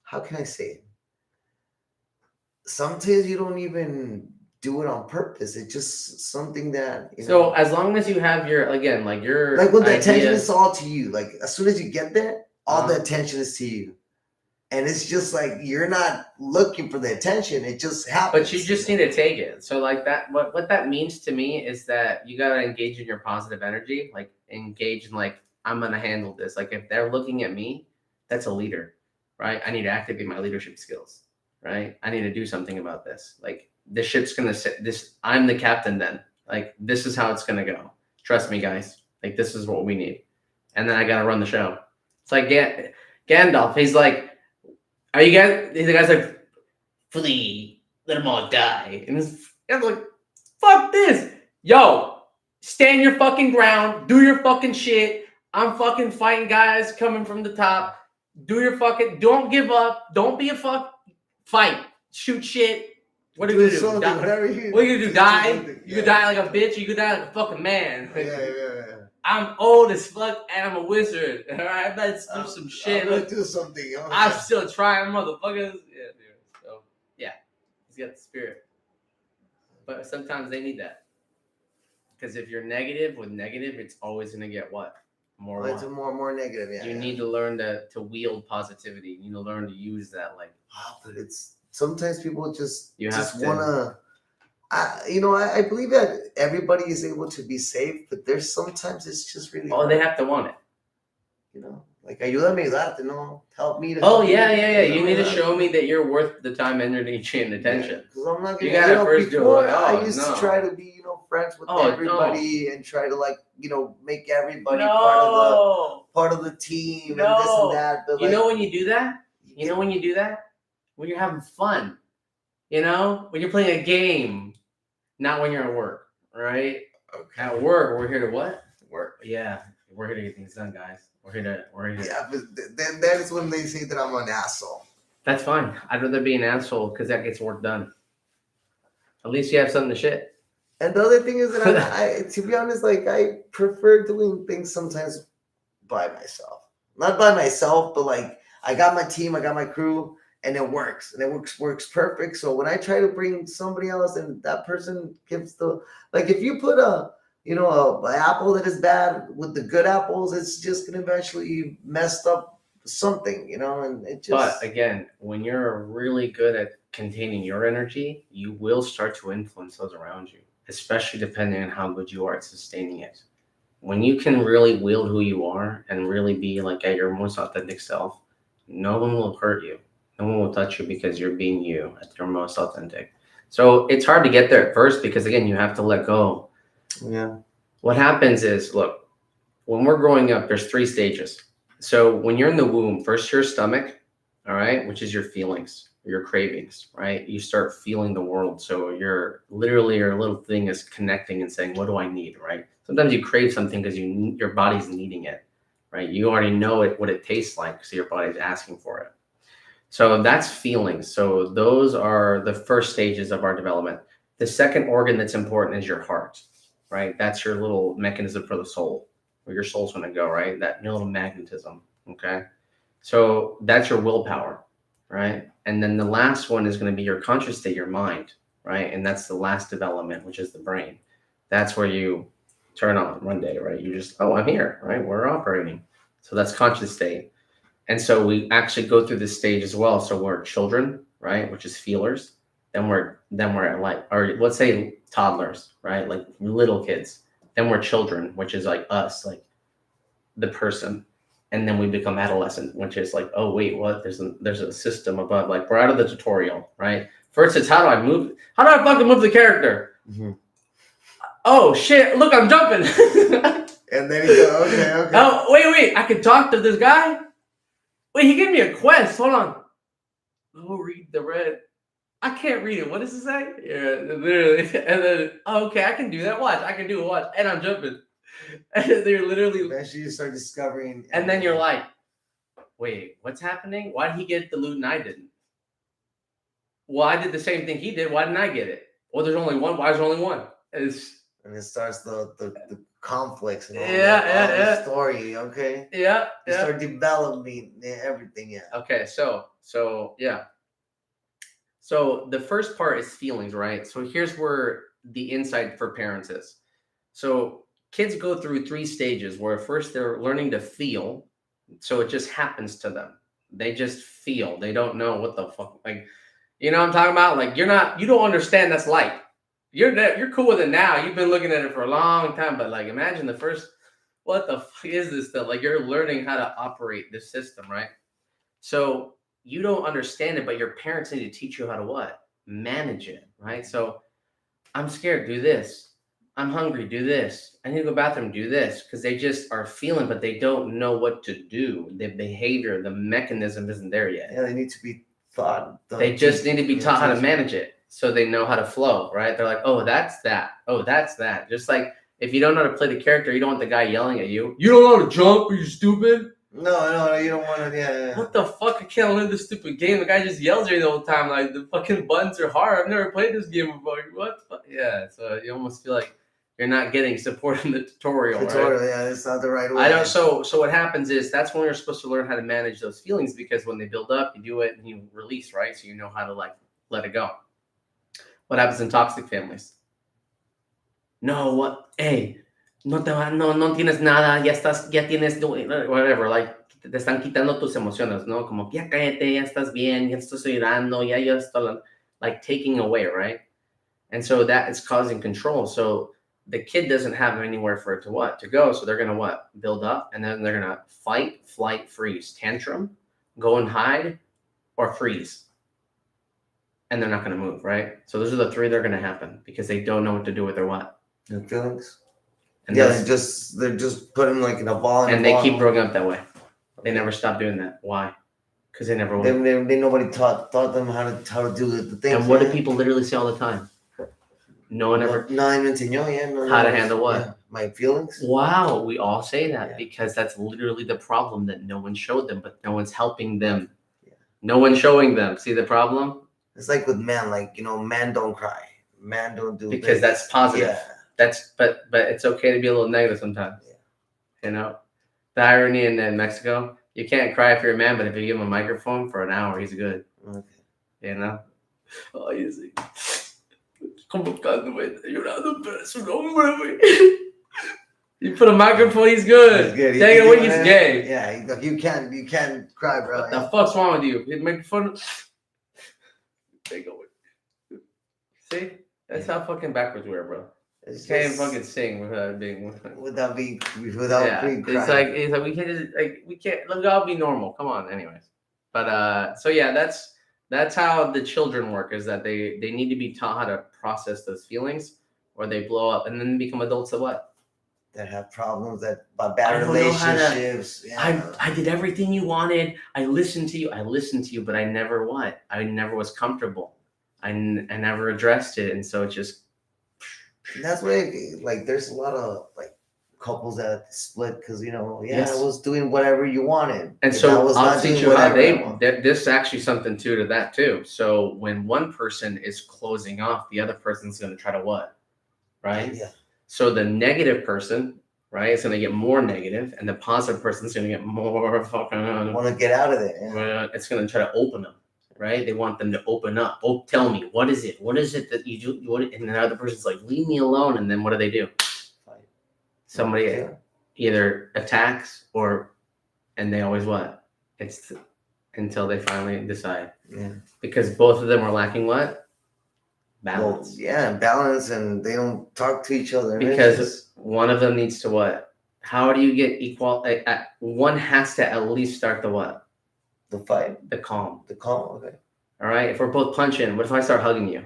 How can I say it? Sometimes you don't even do it on purpose. It's just something that. So as long as you have your like when the attention is all to you. Like as soon as you get there, all the attention is to you. And it's just like you're not looking for the attention; it just happens. But you just need to take it. So like that, what that means to me is that you gotta engage in your positive energy. Like engage in like I'm gonna handle this. Like if they're looking at me, that's a leader, right? I need to activate my leadership skills, right? I need to do something about this. Like the ship's gonna sit. This I'm the captain. Then like this is how it's gonna go. Trust me, guys. Like this is what we need. And then I gotta run the show. It's like Gandalf. He's like. Are you guys? The guy's like, flee, let them all die. And I'm like, fuck this. Yo, stand your fucking ground, do your fucking shit. I'm fucking fighting guys coming from the top. Do your fucking, don't give up. Don't be a fight. Shoot shit. What are you gonna do? What are you gonna do? Die? You could die like a bitch, you could die like a fucking man. Yeah. I'm old as fuck and I'm a wizard. All right, let's do some shit. Let's do something. I'm still trying, motherfuckers. Yeah, dude. So yeah, he's got the spirit. But sometimes they need that because if you're negative with negative, it's always gonna get what more. It's more negative. Yeah. You need to learn to wield positivity. You need to learn to use that. Like, but it's sometimes people just to wanna. I believe that everybody is able to be safe, but there's sometimes it's just really. Oh, they have to want it. Like ayúdame, that, help me. Yeah. You need to show me that you're worth the time, energy, and attention. Because I'm not gonna. You gotta first do it. I used to try to be, friends with everybody and try to make everybody part of the team and this and that. But when you do that, when you're having fun, when you're playing a game. Not when you're at work, right? Okay. At work, we're here to what? Work. Yeah, we're here to get things done, guys. We're here to. Yeah, but then that is when they say that I'm an asshole. That's fine. I'd rather be an asshole because that gets work done. At least you have something to shit. And the other thing is that I to be honest, I prefer doing things sometimes by myself. not by myself, but like I got my team, I got my crew, and it works, and it works perfect. So when I try to bring somebody else, and that person gives the like, if you put a apple that is bad with the good apples, it's just gonna eventually messed up something, and it just. But again, when you're really good at containing your energy, you will start to influence those around you, especially depending on how good you are at sustaining it. When you can really wield who you are and really be like at your most authentic self, no one will hurt you. No one will touch you because you're being you at your most authentic. So it's hard to get there at first because again, you have to let go. Yeah. What happens is, look, when we're growing up, there's 3 stages. So when you're in the womb, first your stomach, all right, which is your feelings, your cravings, right? You start feeling the world. So you're literally, your little thing is connecting and saying, what do I need, right? Sometimes you crave something because your body's needing it, right? You already know what it tastes like, so your body's asking for it. So that's feelings. So those are the first stages of our development. The second organ that's important is your heart, right? That's your little mechanism for the soul, where your soul's going to go, right? That little magnetism, okay? So that's your willpower, right? And then the last one is going to be your conscious state, your mind, right? And that's the last development, which is the brain. That's where you turn on one day, right? You just, oh, I'm here, right? We're operating. So that's conscious state. And so we actually go through this stage as well. So we're children, right? Which is feelers. Then we're at like, or let's say toddlers, right? Like little kids. Then we're children, which is like us, like the person. And then we become adolescent, which is like, oh wait, what? There's a system above. Like we're out of the tutorial, right? First it's how do I move? How do I fucking move the character? Mm-hmm. Oh shit! Look, I'm jumping. And then you go, okay. Oh wait! I can talk to this guy. Wait, he gave me a quest. Hold on. Go read the red. I can't read it. What does it say? Yeah, literally. And then, oh, okay, I can do that. Watch. I can do it. Watch. And I'm jumping. And they're literally. Eventually you start discovering. And then you're like, wait, what's happening? Why did he get the loot and I didn't? Well, I did the same thing he did. Why didn't I get it? Well, there's only one. Why is there only one? And it starts the conflicts and all the story, okay? Yeah. You start developing everything, yeah. Okay, so yeah. So the first part is feelings, right? So here's where the insight for parents is. So kids go through 3 stages where first they're learning to feel. So it just happens to them. They just feel. They don't know what the fuck, like, you know what I'm talking about? Like you don't understand that's light. You're cool with it now. You've been looking at it for a long time, but like imagine the first, what the fuck is this stuff? Like you're learning how to operate this system, right? So you don't understand it, but your parents need to teach you how to what? Manage it, right? So I'm scared, do this. I'm hungry, do this. I need to go to the bathroom, do this. Because they just are feeling, but they don't know what to do. The behavior, the mechanism isn't there yet. Yeah, they need to be taught. They just need to be taught how to manage it so they know how to flow, right? They're like, oh, that's that. Oh, that's that. Just like if you don't know how to play the character, you don't want the guy yelling at you. You don't know how to jump, are you stupid? No, you don't want to. Yeah. What the fuck? I can't learn this stupid game. The guy just yells at you the whole time. Like the fucking buttons are hard. I've never played this game before. What? Yeah. So you almost feel like you're not getting support in the tutorial. Right? Yeah, it's not the right way. I don't. So what happens is that's when you're supposed to learn how to manage those feelings because when they build up, you do it and you release, right? So you know how to like let it go. What happens in toxic families? No, what? Hey. No tienes nada, ya tienes, whatever, like, te están quitando tus emociones, ¿no? Como, ya cállate, ya estás bien, ya estoy llorando, ya estoy, like, taking away, right? And so that is causing control. So the kid doesn't have anywhere for it to go. So they're going to what? Build up, and then they're going to fight, flight, freeze, tantrum, go and hide, or freeze. And they're not going to move, right? So those are the 3 that are going to happen because they don't know what to do with their what? Their feelings. And yeah, they're just putting like in a ball. And they keep growing up that way. They never stop doing that. Why? Because they never went. Nobody taught them how to do the things. And what do people literally say all the time? No one ever. Nadie me enseñó, how to handle what? Yeah, my feelings. Wow, we all say that because that's literally the problem that no one showed them, but no one's helping them. Yeah. No one's showing them. See the problem? It's like with men, like men don't cry, men don't do because that's positive. Yeah. That's but it's okay to be a little negative sometimes. Yeah. The irony in Mexico, You can't cry if you're a man, but if you give him a microphone for an hour, he's good. Okay. You know? Oh, you see. Como buscando, güey. Llorando, pero es un hombre, güey. You put a microphone, he's good. He's good. Take it away, he's gay. Yeah, you can't cry, bro. What the fuck's wrong with you? Hit microphone. Take it away. See? That's how fucking backwards we are, bro. You can't even fucking sing without being being crying. It's like we can't just we can't let all be normal. Come on, anyways. But so yeah, that's how the children work, is that they need to be taught how to process those feelings, or they blow up and then become adults that what? That have problems, that bad relationships. I did everything you wanted. I listened to you, but I never what? I never was comfortable. I never addressed it, and so it just. And that's why, like, there's a lot of like couples that split because I was doing whatever you wanted, and so I'll teach you how this is actually something to that too. So when one person is closing off, the other person's going to try to what, right? Yeah. So the negative person, right, is going to get more negative, and the positive person is going to get more fucking. Want to get out of there? Yeah. It's going to try to open them. Right? They want them to open up. Oh, tell me, what is it? What is it that you do? And the other person's like, leave me alone. And then what do? Fight. Somebody either attacks and they always what? It's until they finally decide. Yeah. Because both of them are lacking what? Balance. Well, balance, and they don't talk to each other. Because one of them needs to what? How do you get equal? One has to at least start the what? The fight. The calm. The calm, okay. All right. If we're both punching, what if I start hugging you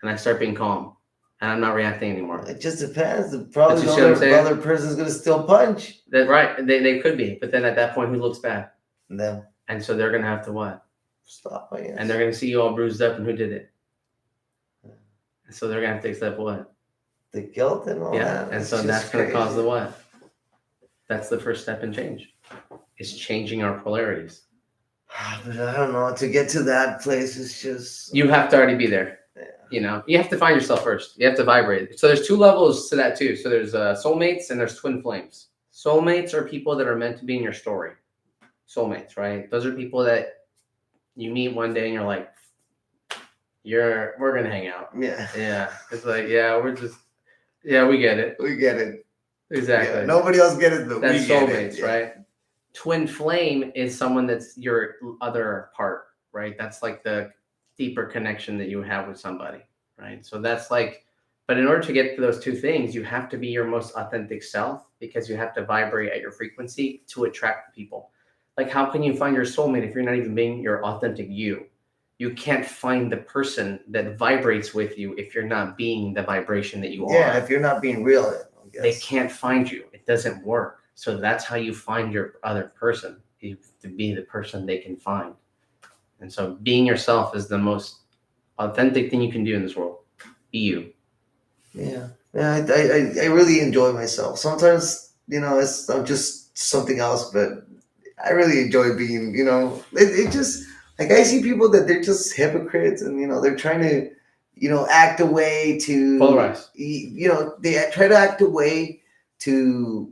and I start being calm and I'm not reacting anymore? It just depends. Probably the other person's going to still punch. That right. They could be. But then at that point, who looks bad? Them. And so they're going to have to what? Stop, I guess. And they're going to see you all bruised up, and who did it? And so they're going to have to accept what? The guilt and all that. Yeah. And so that's going to cause the what? That's the first step in change. Is changing our polarities. But I don't know. To get to that place is just. You have to already be there. Yeah. You have to find yourself first. You have to vibrate. So there's two levels to that too. So there's soulmates and there's twin flames. Soulmates are people that are meant to be in your story. Soulmates, right? Those are people that you meet one day and you're like, we're gonna hang out. Yeah. Yeah. It's like, we get it. We get it. Exactly. Yeah, nobody else get it, but that's we get soulmates, it. Right? Twin flame is someone that's your other part, right? That's like the deeper connection that you have with somebody, right? So that's like, but in order to get to those two things, you have to be your most authentic self, because you have to vibrate at your frequency to attract people. Like, how can you find your soulmate if you're not even being your authentic you? You can't find the person that vibrates with you if you're not being the vibration that you are. Yeah, if you're not being real, I guess. They can't find you. It doesn't work. So that's how you find your other person, to be the person they can find. And so being yourself is the most authentic thing you can do in this world. Be you. Yeah. I really enjoy myself. Sometimes, I'm just something else, but I really enjoy being, it just, like, I see people that they're just hypocrites, and, they're trying to, act a way to. Polarize. They try to act a way to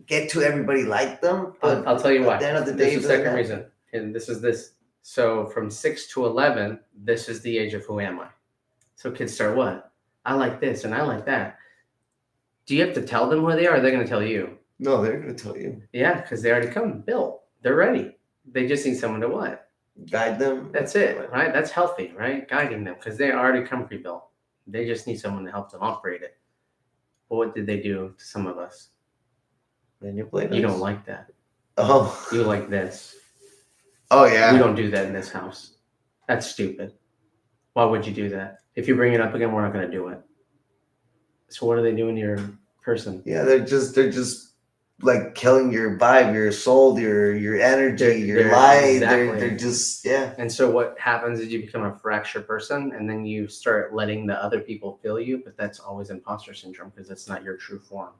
get to everybody like them. But I'll tell you why. At the end of the day, this is the second reason. And this is this. So from 6 to 11, this is the age of who am I? So kids start what? I like this and I like that. Do you have to tell them who they are? Or are they going to tell you? No, they're going to tell you. Yeah, because they already come built. They're ready. They just need someone to what? Guide them. That's it, right? That's healthy, right? Guiding them, because they already come pre-built. They just need someone to help them operate it. But what did they do to some of us? Manipulate us. You don't like that. Oh. You like this. Oh, yeah. We don't do that in this house. That's stupid. Why would you do that? If you bring it up again, we're not going to do it. So what are they doing to your person? Yeah, they're just like killing your vibe, your soul, your energy, your light. Exactly. They're just, yeah. And so what happens is you become a fractured person, and then you start letting the other people feel you, but that's always imposter syndrome, because that's not your true form.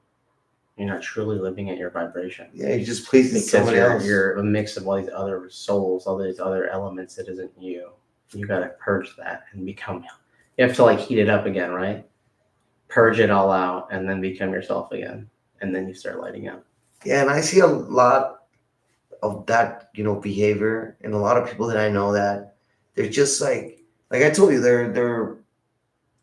You're not truly living at your vibration. Yeah, you're just pleasing somebody else. You're a mix of all these other souls, all these other elements that isn't you. You got to purge that and become. You have to like heat it up again, right? Purge it all out and then become yourself again. And then you start lighting up. Yeah, and I see a lot of that, behavior, and a lot of people that I know that they're just like I told you, they're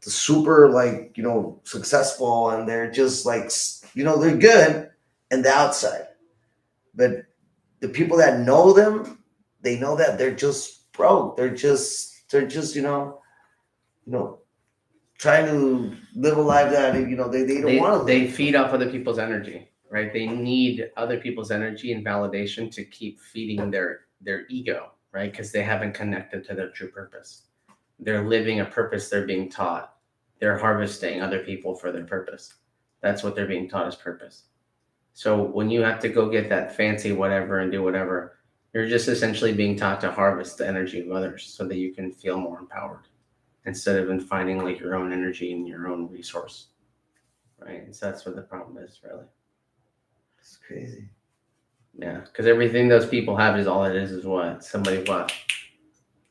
super like successful, and they're just like they're good in the outside, but the people that know them, they know that they're just broke. They're just you know trying to live a life that they don't want to live. They feed off other people's energy, right? They need other people's energy and validation to keep feeding their ego, right? Because they haven't connected to their true purpose. They're living a purpose they're being taught. They're harvesting other people for their purpose. That's what they're being taught as purpose. So when you have to go get that fancy whatever and do whatever, you're just essentially being taught to harvest the energy of others so that you can feel more empowered instead of in finding like your own energy and your own resource. Right. And so that's what the problem is, really. It's crazy. Yeah. Because everything those people have is all it is what? Somebody what?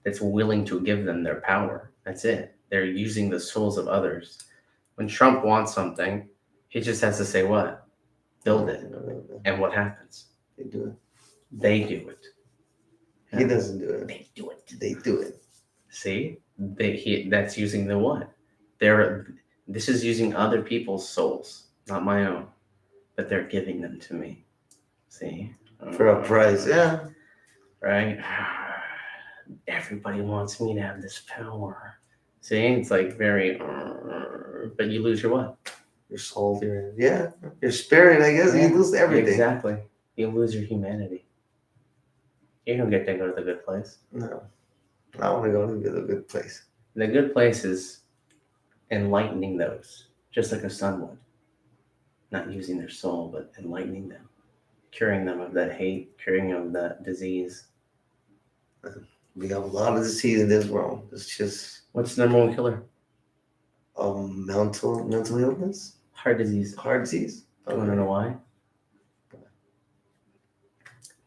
That's willing to give them their power. That's it. They're using the souls of others. When Trump wants something, he just has to say what? Build it. And what happens? They do it. They do it. He doesn't do it. They do it. They do it. See? That's using the what? This is using other people's souls, not my own. But they're giving them to me. See? For a price, yeah. Right? Everybody wants me to have this power. See? It's like very but you lose your what? Your soul, your spirit, I guess. Yeah, you lose everything. Exactly. You lose your humanity. You don't get to go to the good place. No. I want to go to the good place. The good place is enlightening those, just like a sun would. Not using their soul, but enlightening them. Curing them of that hate, curing them of that disease. We have a lot of disease in this world. It's just What's the number one killer? mental illness, Heart disease. heart disease. You want to know why?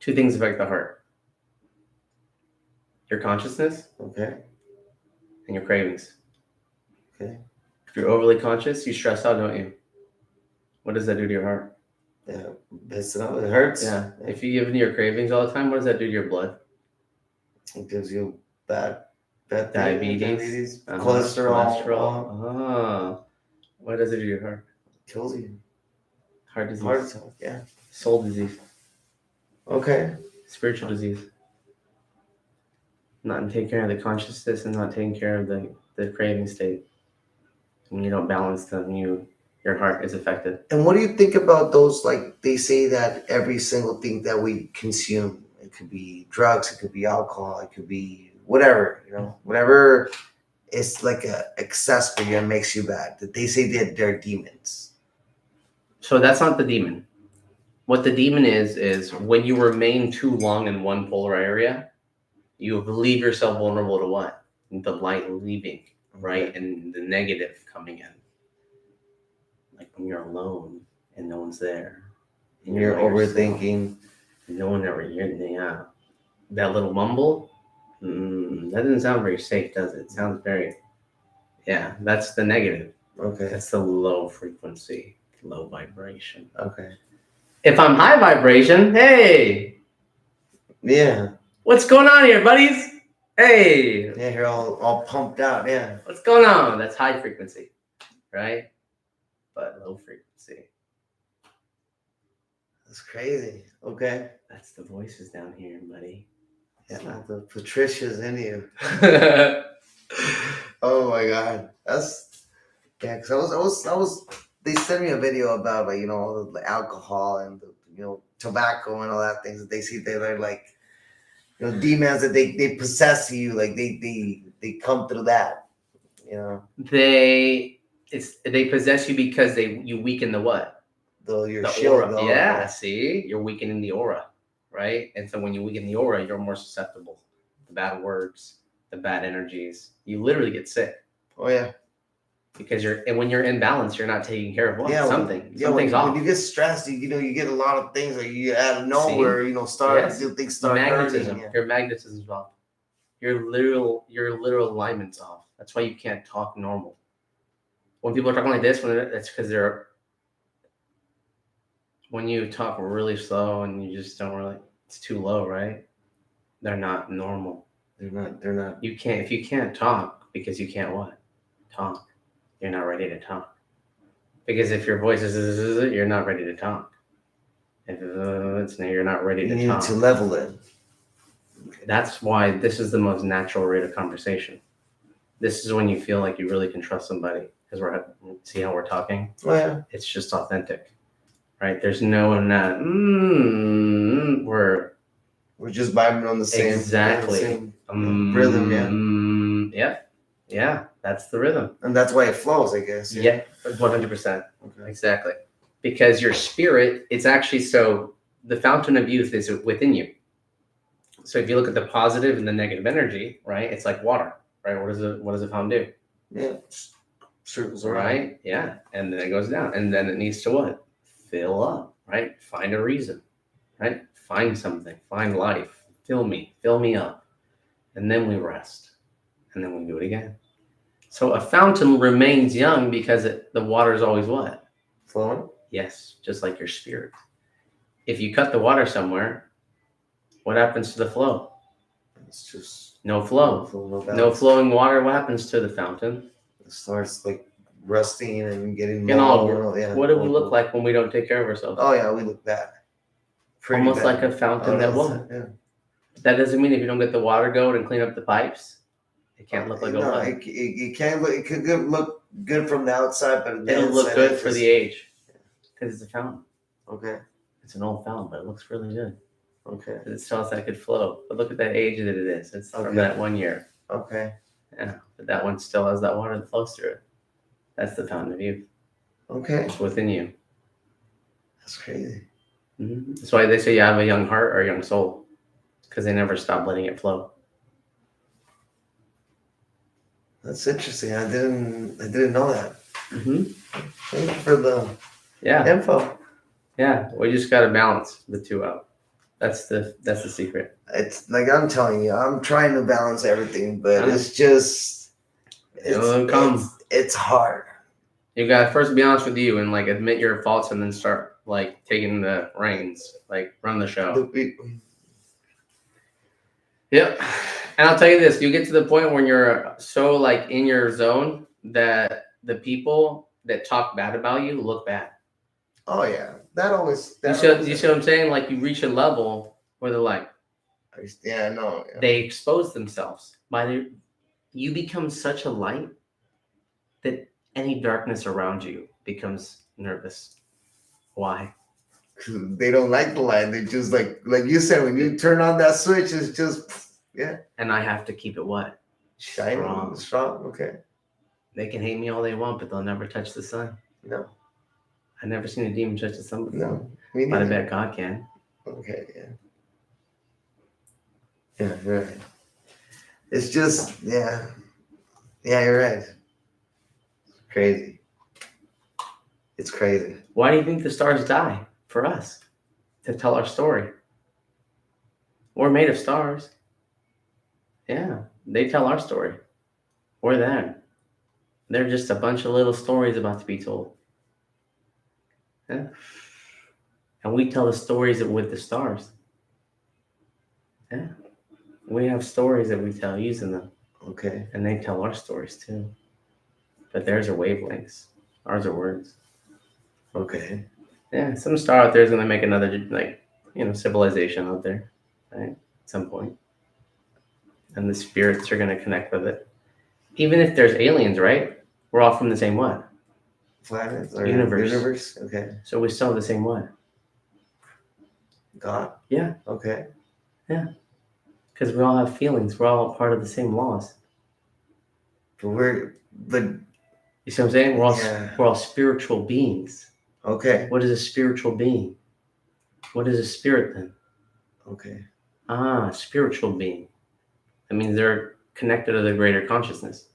Two things affect the heart. Your consciousness Okay. and your cravings. Okay. If you're overly conscious, you stress out, don't you? What does that do to your heart? Yeah. It hurts. Yeah. If you give in to your cravings all the time, what does that do to your blood? It gives you bad Diabetes. cholesterol. Oh. What does it do to your heart? Kills you. Heart disease. Heart attack. Yeah. Soul disease. Okay. Spiritual disease. Not taking care of the consciousness and not taking care of the craving state. When you don't balance them, your heart is affected. And what do you think about those? Like they say that every single thing that we consume, it could be drugs, it could be alcohol, it could be whatever, whatever is like a excess for you and makes you bad. That they say that they're demons. So that's not the demon. What the demon is when you remain too long in one polar area, you leave yourself vulnerable to what? The light leaving, right? And the negative coming in. Like when you're alone and no one's there. And you're overthinking. No one ever, yeah. That little mumble, that doesn't sound very safe, does it? It sounds very, that's the negative. Okay. That's the low frequency, low vibration. Okay. If I'm high vibration, hey. Yeah. What's going on here, buddies? Hey. Yeah, you're all pumped out, yeah. What's going on? That's high frequency, right? But low frequency. That's crazy. Okay. That's the voices down here, buddy. Yeah, the Patricia's in you. Oh my God. Because I was. They sent me a video about all the alcohol and the tobacco and all that things that they see. They're like demons that they possess you. Like they come through that. They possess you because you weaken the what? The aura. Yeah, see, you're weakening the aura, right? And so when you weaken the aura, you're more susceptible to bad words, the bad energies. You literally get sick. Oh yeah. Because when you're in balance, you're not taking care of something's off. When you get stressed, you get a lot of things that you out of nowhere, things start magnetism. hurting. Your magnetism's off. Your literal alignment's off. That's why you can't talk normal. When people are talking like this, that's because when you talk really slow and you just don't really, It's too low, right? They're not normal. They're not. You can't if you can't talk because you can't what? Talk. You're not ready to talk. Because if your voice is, you're not ready to talk. If you're not ready You to need talk. to level it. That's why this is the most natural rate of conversation. This is when you feel like you really can trust somebody because see how we're talking. Oh yeah. It's just authentic, right? There's no We're just vibing on the same exactly same rhythm. Yeah. That's the rhythm, And that's why it flows, I guess. Yeah, 100%. Okay. Exactly, because your spirit, it's actually the fountain of youth is within you. So if you look at the positive and the negative energy, right? It's like water, right? What does a fountain do? Yeah. Circles around. Right? Yeah. And then it goes down. And then it needs to what? Fill up, right? Find a reason, right? Find something. Find life. Fill me up. And then we rest. And then we do it again. So a fountain remains young because the water is always what? Flowing? Yes, just like your spirit. If you cut the water somewhere, what happens to the flow? It's just no flow. No flowing water. What happens to the fountain? It starts like rusting and getting low. What do we look like when we don't take care of ourselves? Oh yeah, we look bad. Pretty almost bad. Like a fountain that won't. Yeah. That doesn't mean if you don't get the water going and clean up the pipes, it can't look like a well. It can't look. It could look good from the outside, but it'll look good for the age because it's a fountain. Okay. It's an old fountain, but it looks really good. Okay. It still has that good flow. But look at that age that it is. It's from that 1 year. Okay. Yeah. But that one still has that water that flows through it. That's the fountain of youth. Okay. It's within you. That's crazy. Mm-hmm. That's why they say you have a young heart or a young soul. Because they never stop letting it flow. That's interesting. I didn't know that. Mm-hmm. Thank you for the info. Yeah, we just got to balance the two out. That's the secret. It's like I'm telling you, I'm trying to balance everything, but it's just it's hard. You gotta first be honest with you and like admit your faults, and then start like taking the reins, like run the show. Yep. And I'll tell you this: you get to the point when you're so like in your zone that the people that talk bad about you look bad. Oh yeah, that always. You see what I'm saying? Like you reach a level where they're like, yeah, no. Yeah. They expose themselves you become such a light that any darkness around you becomes nervous. Why? They don't like the light. They just like you said, when you turn on that switch, it's just And I have to keep it what? Shining, strong. Okay. They can hate me all they want, but they'll never touch the sun. No. I've never seen a demon touch the sun before. No. But I bet God can. Okay. Yeah. Yeah, you're right. It's just yeah, you're right. It's crazy. It's crazy. Why do you think the stars die for us? To tell our story. We're made of stars. Yeah, they tell our story. We're them. They're just a bunch of little stories about to be told. Yeah. And we tell the stories with the stars. Yeah. We have stories that we tell using them. Okay. And they tell our stories too. But theirs are wavelengths. Ours are words. Okay. Yeah, some star out there is going to make another, civilization out there, right? At some point. And the spirits are going to connect with it. Even if there's aliens, right? We're all from the same what? Planet or universe. Okay. So we still have the same what? God. Yeah. Okay. Yeah. Because we all have feelings. We're all part of the same laws. But you see what I'm saying? We're all spiritual beings. Okay. What is a spiritual being? What is a spirit then? Okay. Spiritual being. That means they're connected to the greater consciousness.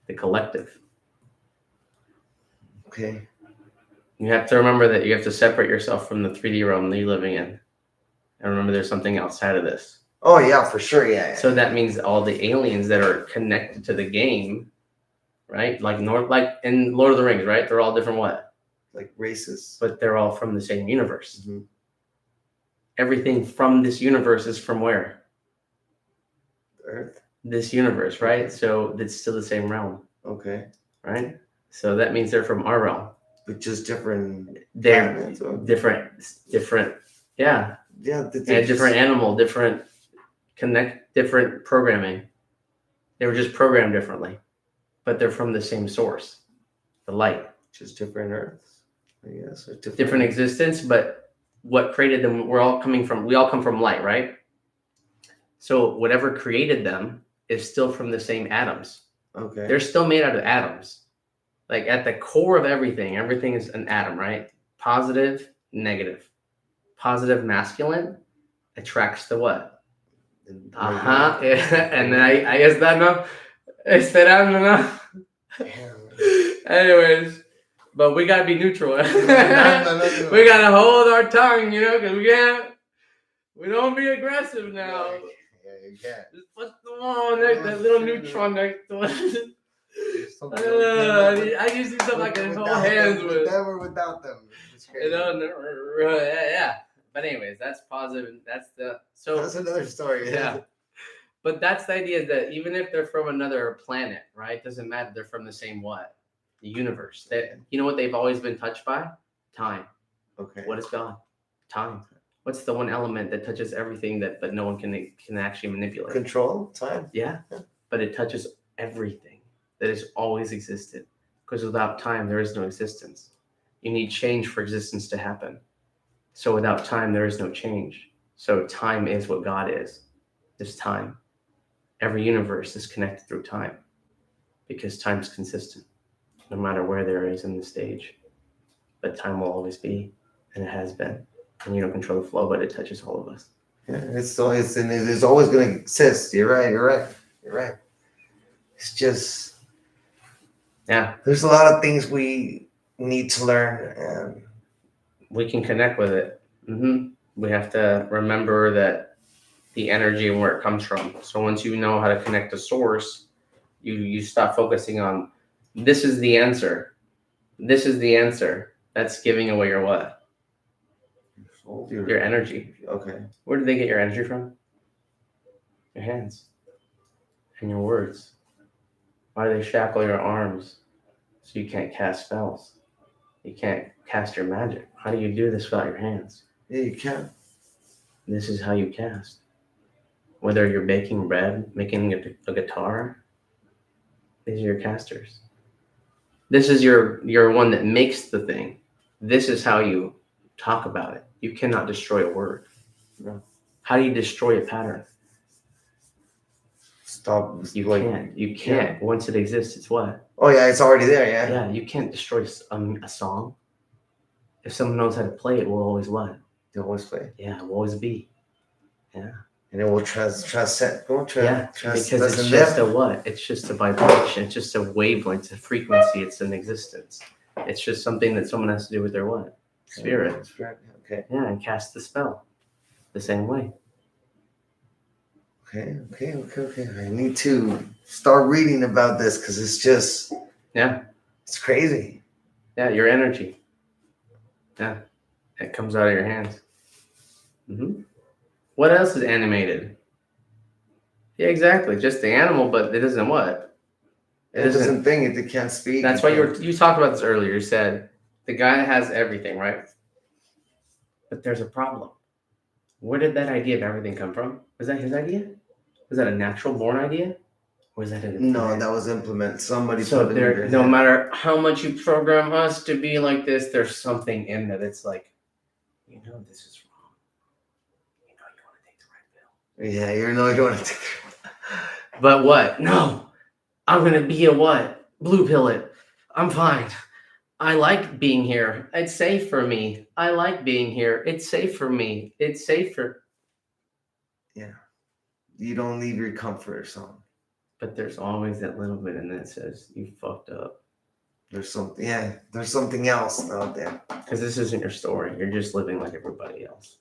The collective. Okay. You have to remember that you have to separate yourself from the 3D realm that you're living in. And remember there's something outside of this. Oh yeah, for sure, yeah. So that means all the aliens that are connected to the game, right? Like in Lord of the Rings, right? They're all different what? Like races. But they're all from the same universe. Mm-hmm. Everything from this universe is from where? Earth. This universe, right? So it's still the same realm, Okay. right? So that means they're from our realm. But just different. They're planets or- different, yeah, Yeah. and a different animal, different programming. They were just programmed differently, but they're from the same source, the light. Just different Earths. I guess. Or Different existence, but what created them? We all come from light, right? So whatever created them is still from the same atoms. Okay. They're still made out of atoms. Like at the core of everything is an atom, right? Positive, negative. Positive masculine attracts the what? Ajá. And then I guess that no. Esperando, no. Anyways, but we gotta be neutral. No. We gotta hold our tongue, because we don't be aggressive now. Yeah, you can't. Just put the wall that little neutron next to it. I just need something I can hold hands with. With them or without them. It's crazy. Yeah. But anyways, that's positive. That's another story. Yeah. But that's the idea, that even if they're from another planet, right? Doesn't matter. They're from the same what? The universe. You know what they've always been touched by? Time. Okay. What is God? Time. What's the one element that touches everything but no one can actually manipulate? Control? Time? Yeah. But it touches everything that has always existed. Because without time, there is no existence. You need change for existence to happen. So without time, there is no change. So time is what God is. It's time. Every universe is connected through time, because time's consistent, no matter where there is in the stage. But time will always be, and it has been. And you don't control the flow, but it touches all of us. Yeah, it's always going to exist. You're right. It's just, yeah. There's a lot of things we need to learn, and we can connect with it. We have to remember that the energy and where it comes from. So once you know how to connect to source, you stop focusing on this is the answer. This is the answer. That's giving away your what? Your energy. Okay. Where did they get your energy from? Your hands and your words. Why do they shackle your arms so you can't cast spells? You can't cast your magic. How do you do this without your hands? Yeah, you can. This is how you cast. Whether you're baking bread, making a guitar, these are your casters. This is your one that makes the thing. This is how you talk about it. You cannot destroy a word. No. How do you destroy a pattern? Stop. You can't. You can't. Yeah. Once it exists, it's what? Oh yeah, it's already there. Yeah. Yeah, you can't destroy a song. If someone knows how to play it, will always what? They'll always play. Yeah, it will always be. Yeah. And it will transcend. Yeah, because it's just a what? It's just a vibration. It's just a wavelength. It's a frequency. It's an existence. It's just something that someone has to do with their what? Spirit. Spirit. Okay. Yeah, and cast the spell the same way. Okay. I need to start reading about this because it's just. Yeah. It's crazy. Yeah, your energy. Yeah, it comes out of your hands. What else is animated? Yeah, exactly. Just the animal, but it doesn't what? It doesn't think. It can't speak. That's why you talked about this earlier. You said the guy has everything, right? But there's a problem. Where did that idea of everything come from? Was that his idea? Was that a natural born idea? Or was that No, that was implement. Somebody so put there, no matter how much you program us to be like this, there's something in that it's like, this is wrong. You want to take the red pill. Yeah, you want to take the But what? No. I'm going to be a what? Blue pill it. I'm fine. I like being here. It's safe for me. I like being here. It's safe for me. It's safer. Yeah. You don't leave your comfort zone. But there's always that little bit in that says, you fucked up. There's something else out there. Because this isn't your story. You're just living like everybody else.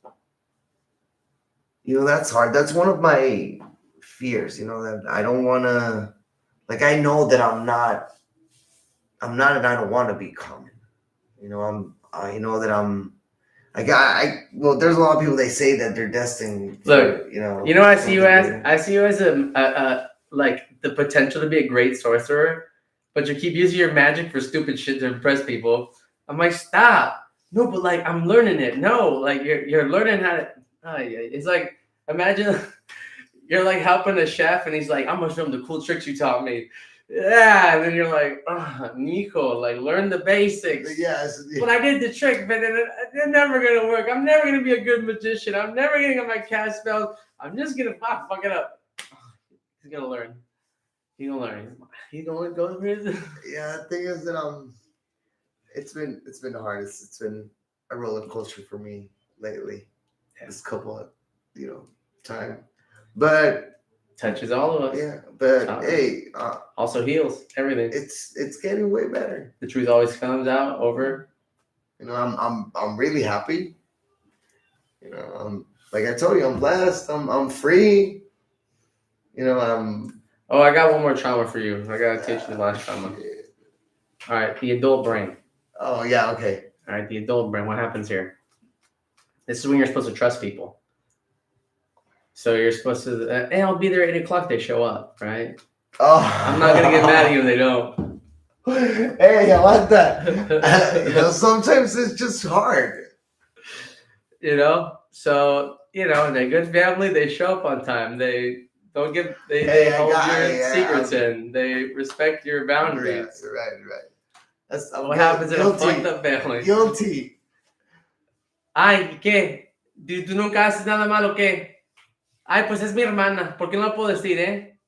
That's hard. That's one of my fears, that I don't want to, I know that I'm not, and I don't want to be common. I know that Well, there's a lot of people, they say that they're destined Look, for, you know. I see you something as greater. I see you as a like the potential to be a great sorcerer, but you keep using your magic for stupid shit to impress people. I'm like, stop. No, but like I'm learning it. No, like you're learning how to. It's like imagine you're like helping a chef and he's like, I'm gonna show him the cool tricks you taught me. Yeah, and then you're like, Nico, like learn the basics. Yeah, But I did the trick, but they're never gonna work. I'm never gonna be a good magician. I'm never gonna get my cast spells. I'm just gonna fuck it up. He's gonna learn. He's gonna learn. He's gonna go through his. yeah. The thing is that it's been hard. It's been a roller coaster for me lately. Yeah. This couple of time, but Touches all of us. yeah, but hey, Also heals everything. it's getting way better. The truth always comes out over. You know, I'm really happy. You know, like I told you, I'm blessed. I'm free. You know, Oh, I got one more trauma for you. I gotta teach you the last trauma. All right, the adult brain. Oh yeah, okay. All right, the adult brain. What happens here? This is when you're supposed to trust people. So you're supposed to, hey, I'll be there at 8 o'clock. They show up, right? Oh, I'm not gonna get mad at you if they don't. Hey, I like that. You know, sometimes it's just hard. You know, so they're good family. They show up on time. They don't give. They hold your secrets in. They respect your boundaries. Yeah, right. That's what happens in a fucked up family? Guilty. Ay, ¿qué? ¿Tú nunca haces nada malo, qué? Ay, pues es mi hermana. ¿Por qué no lo puedo decir, eh?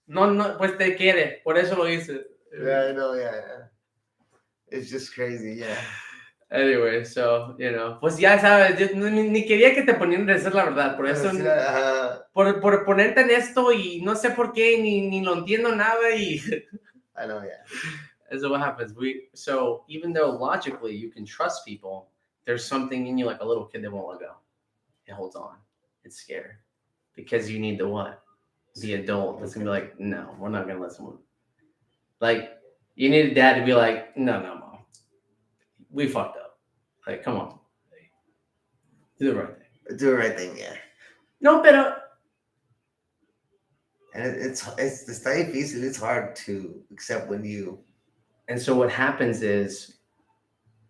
No, pues te quiere. Por eso lo hice. Yeah, I know, yeah. It's just crazy, yeah. Anyway, so, pues ya sabes, yo ni quería que te ponieran a decir la verdad, por eso, por ponerte en esto y no sé por qué, ni lo entiendo nada y... I know, yeah. And so what happens, so even though logically you can trust people, there's something in you like a little kid that won't let go. It holds on. It's scared. Because you need the what? The adult that's going to be like, no, we're not going to let someone... Like, you need a dad to be like, no, Mom. We fucked up. Like, come on. Do the right thing. Do the right thing, yeah. No, pero... And it's difícil. It's hard to accept when you... And so what happens is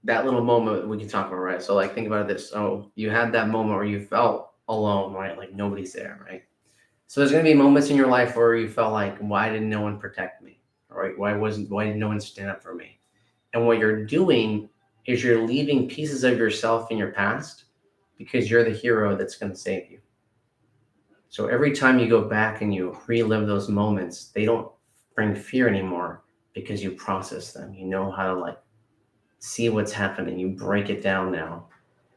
that little moment we can talk about, right? So, like, think about this. So you had that moment where you felt alone, right? Like, nobody's there, right? So there's going to be moments in your life where you felt like, why didn't no one protect me? Right? Why didn't no one stand up for me? And what you're doing is you're leaving pieces of yourself in your past because you're the hero that's going to save you. So every time you go back and you relive those moments, they don't bring fear anymore because you process them. You know how to like see what's happening. You break it down now.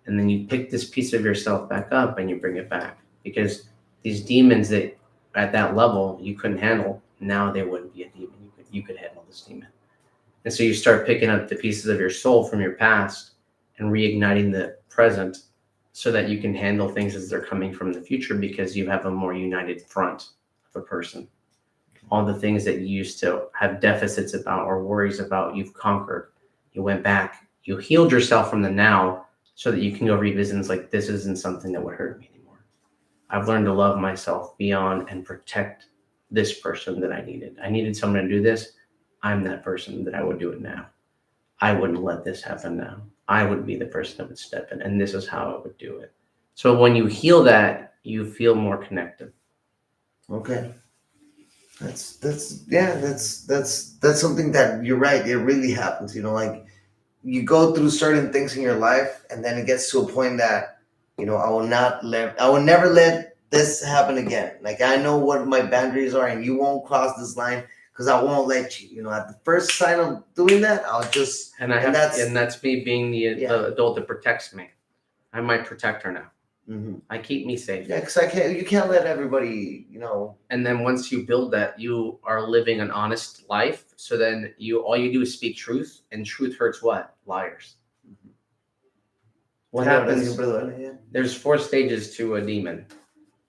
And then you pick this piece of yourself back up and you bring it back. Because these demons that at that level you couldn't handle, now they wouldn't be a demon. You could handle this demon. And so you start picking up the pieces of your soul from your past and reigniting the present so that you can handle things as they're coming from the future because you have a more united front of a person. All the things that you used to have deficits about or worries about, you've conquered. You went back. You healed yourself from the now so that you can go revisit and it's like, this isn't something that would hurt me anymore. I've learned to love myself beyond and protect this person that I needed. I needed someone to do this. I'm that person that I would do it now. I wouldn't let this happen now. I would be the person that would step in, and this is how I would do it. So when you heal that, you feel more connected. Okay. That's something that you're right. It really happens. You know, like you go through certain things in your life, and then it gets to a point that, you know, I will never let this happen again. Like I know what my boundaries are, and you won't cross this line because I won't let you. You know, at the first sign of doing that, I'll just and that's me being the adult that protects me. I might protect her now. Mm-hmm. I keep me safe. Yeah, because you can't let everybody, you know. And then once you build that, you are living an honest life. So then all you do is speak truth, and truth hurts what? Liars. Mm-hmm. What happens? There's 4 stages to a demon.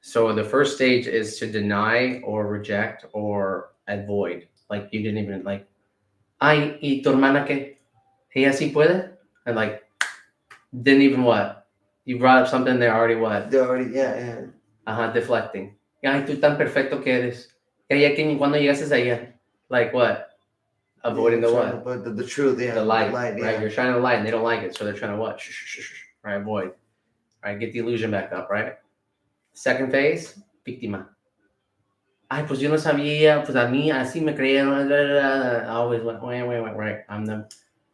So the first stage is to deny or reject or avoid. Like you didn't even like, ay, ¿y tu hermana qué? Ella sí puede? And like, didn't even what? You brought up something they're already what? They're already, yeah. Deflecting. Ay, tú tan perfecto que eres. Que que cuando llegaste allá. Like what? Avoiding the what? But the truth, yeah. The light, yeah. right? You're shining the light and they don't like it, so they're trying to what? Shh, shh, shh, shh, right? Avoid. Right? Get the illusion back up, right? Second phase, víctima. Ay, pues yo no sabía, pues a mí así me creyeron. I always went, wait, right? I'm the.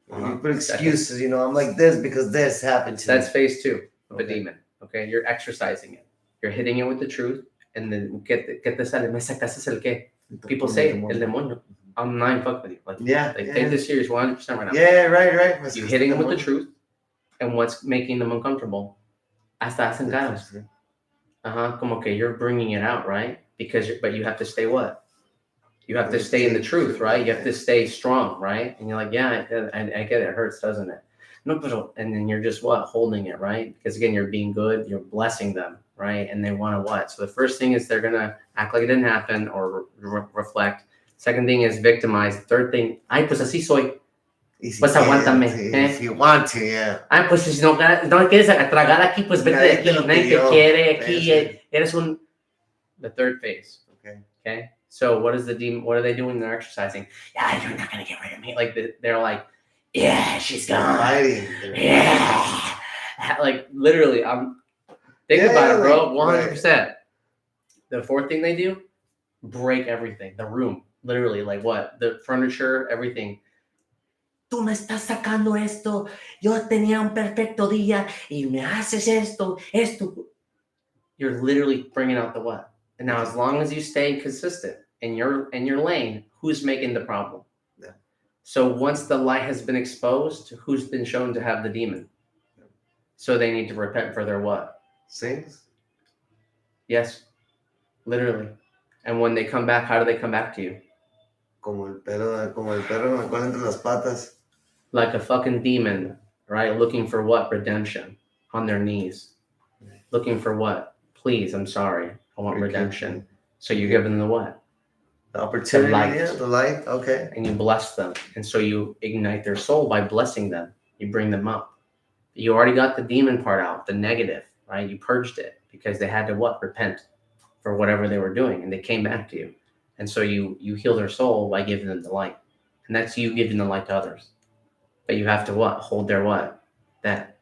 You put excuses, I'm like this because this happened to me. That's phase 2 of a demon. Okay, you're exercising it. You're hitting it with the truth, and then get te sale. Me sacaste el qué? People say el demonio. I'm not even fucking with you. Like, take this serious 100% right now. Yeah, right. You hitting them with the truth, and what's making them uncomfortable. Hasta hacen caras. Como que you're bringing it out, right? But you have to stay what? You have to stay in the truth, right? You have to stay strong, right? And you're like, yeah, I get it. It hurts, doesn't it? No, but and then you're just what? Holding it, right? Because again, you're being good. You're blessing them, right? And they want to what? So the first thing is they're gonna act like it didn't happen or reflect. Second thing is victimize. Third thing, ay, pues así soy. Pues aguántame. If you want to, yeah. Ay, pues si no quieres tragar aquí, pues vete de aquí. Nadie te quiere aquí. Eres un. The third phase. Okay. So what is the demon? What are they doing? They're exercising. Yeah, you're not gonna get rid of me. Like they're like, yeah, she's gone. Fighting. Yeah. Like literally, think about it, bro. 100%. The fourth thing they do, break everything. The room, literally, like what? The furniture, everything. Tú me estás sacando esto. Yo tenía un perfecto día y me haces esto. You're literally bringing out the what? And now, as long as you stay consistent in your lane, who's making the problem? Yeah. So once the light has been exposed, who's been shown to have the demon? Yeah. So they need to repent for their what? Sins? Yes, literally. And when they come back, how do they come back to you? Como el perro con entre las patas. Like a fucking demon, right? Looking for what? Redemption. On their knees. Looking for what? Please, I'm sorry. I want redemption. So you're giving them the what? The opportunity, the light, okay. And you bless them. And so you ignite their soul by blessing them. You bring them up. You already got the demon part out, the negative, right? You purged it because they had to what? Repent for whatever they were doing. And they came back to you. And so you heal their soul by giving them the light. And that's you giving the light to others. But you have to what? Hold their what? That.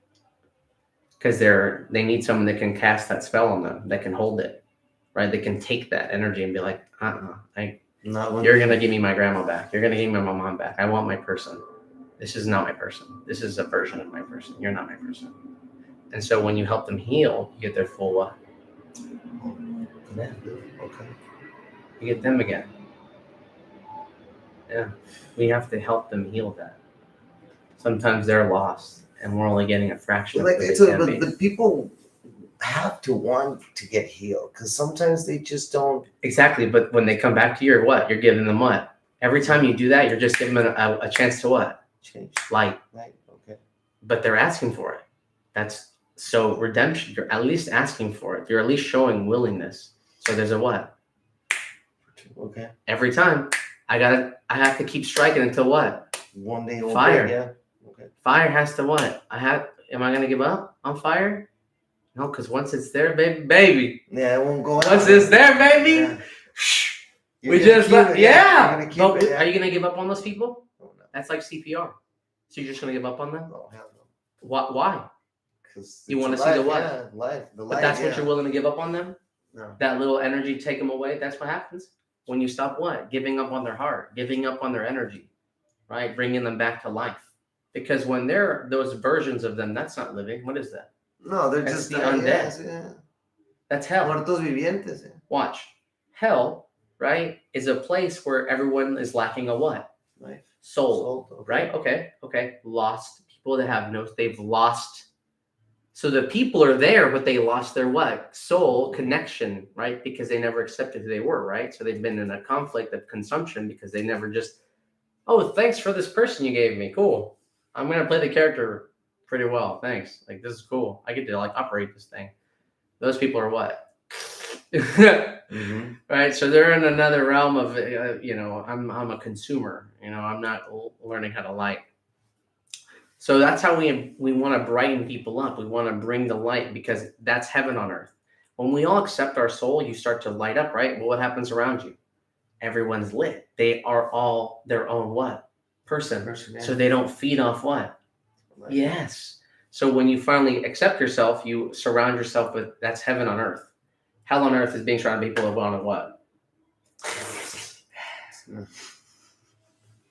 Because they need someone that can cast that spell on them, that can hold it. Right? They can take that energy and be like, you're going to give me my grandma back. You're going to give me my mom back. I want my person. This is not my person. This is a version of my person. You're not my person. And so when you help them heal, you get their full what? Yeah. Okay. You get them again. Yeah. We have to help them heal that. Sometimes they're lost and we're only getting a fraction of what they can be. The people have to want to get healed because sometimes they just don't. Exactly, but when they come back to you, you're giving them what? Every time you do that, you're just giving them a chance to what? Change. Light. Okay. But they're asking for it. That's so redemption. You're at least asking for it. You're at least showing willingness. So there's a what? Okay. Every time I have to keep striking until what? One day. Fire. Yeah. Okay. Fire has to what? Am I gonna give up on fire? No, because once it's there, baby. Yeah, it won't go out. Once it's there, baby. Yeah. We just are you gonna give up on those people? Oh, no. That's like CPR. So you're just gonna give up on them? Oh, hell no. Why? Because you want to see the what? Yeah, life. The light. But that's what you're willing to give up on them? No. That little energy, take them away. That's what happens when you stop what? Giving up on their heart, giving up on their energy, right? Bringing them back to life. Because when they're those versions of them, that's not living. What is that? No, they're that's just the undead. Yeah. That's hell. Muertos vivientes. Yeah. Watch. Hell, right, is a place where everyone is lacking a what? Life. Soul. Okay. Right? Okay. Lost. People that have they've lost. So the people are there, but they lost their what? Soul connection, right? Because they never accepted who they were, right? So they've been in a conflict of consumption because they never just, oh, thanks for this person you gave me. Cool. I'm going to play the character pretty well. Thanks. Like, this is cool. I get to like operate this thing. Those people are what? Mm-hmm. Right. So they're in another realm of, I'm a consumer, I'm not learning how to light. So that's how we want to brighten people up. We want to bring the light because that's heaven on earth. When we all accept our soul, you start to light up, right? Well, what happens around you? Everyone's lit. They are all their own what? Person. So they don't feed off what? Like, Yes. So when you finally accept yourself, you surround yourself with that's heaven on earth. Hell on earth is being surrounded by people who want what?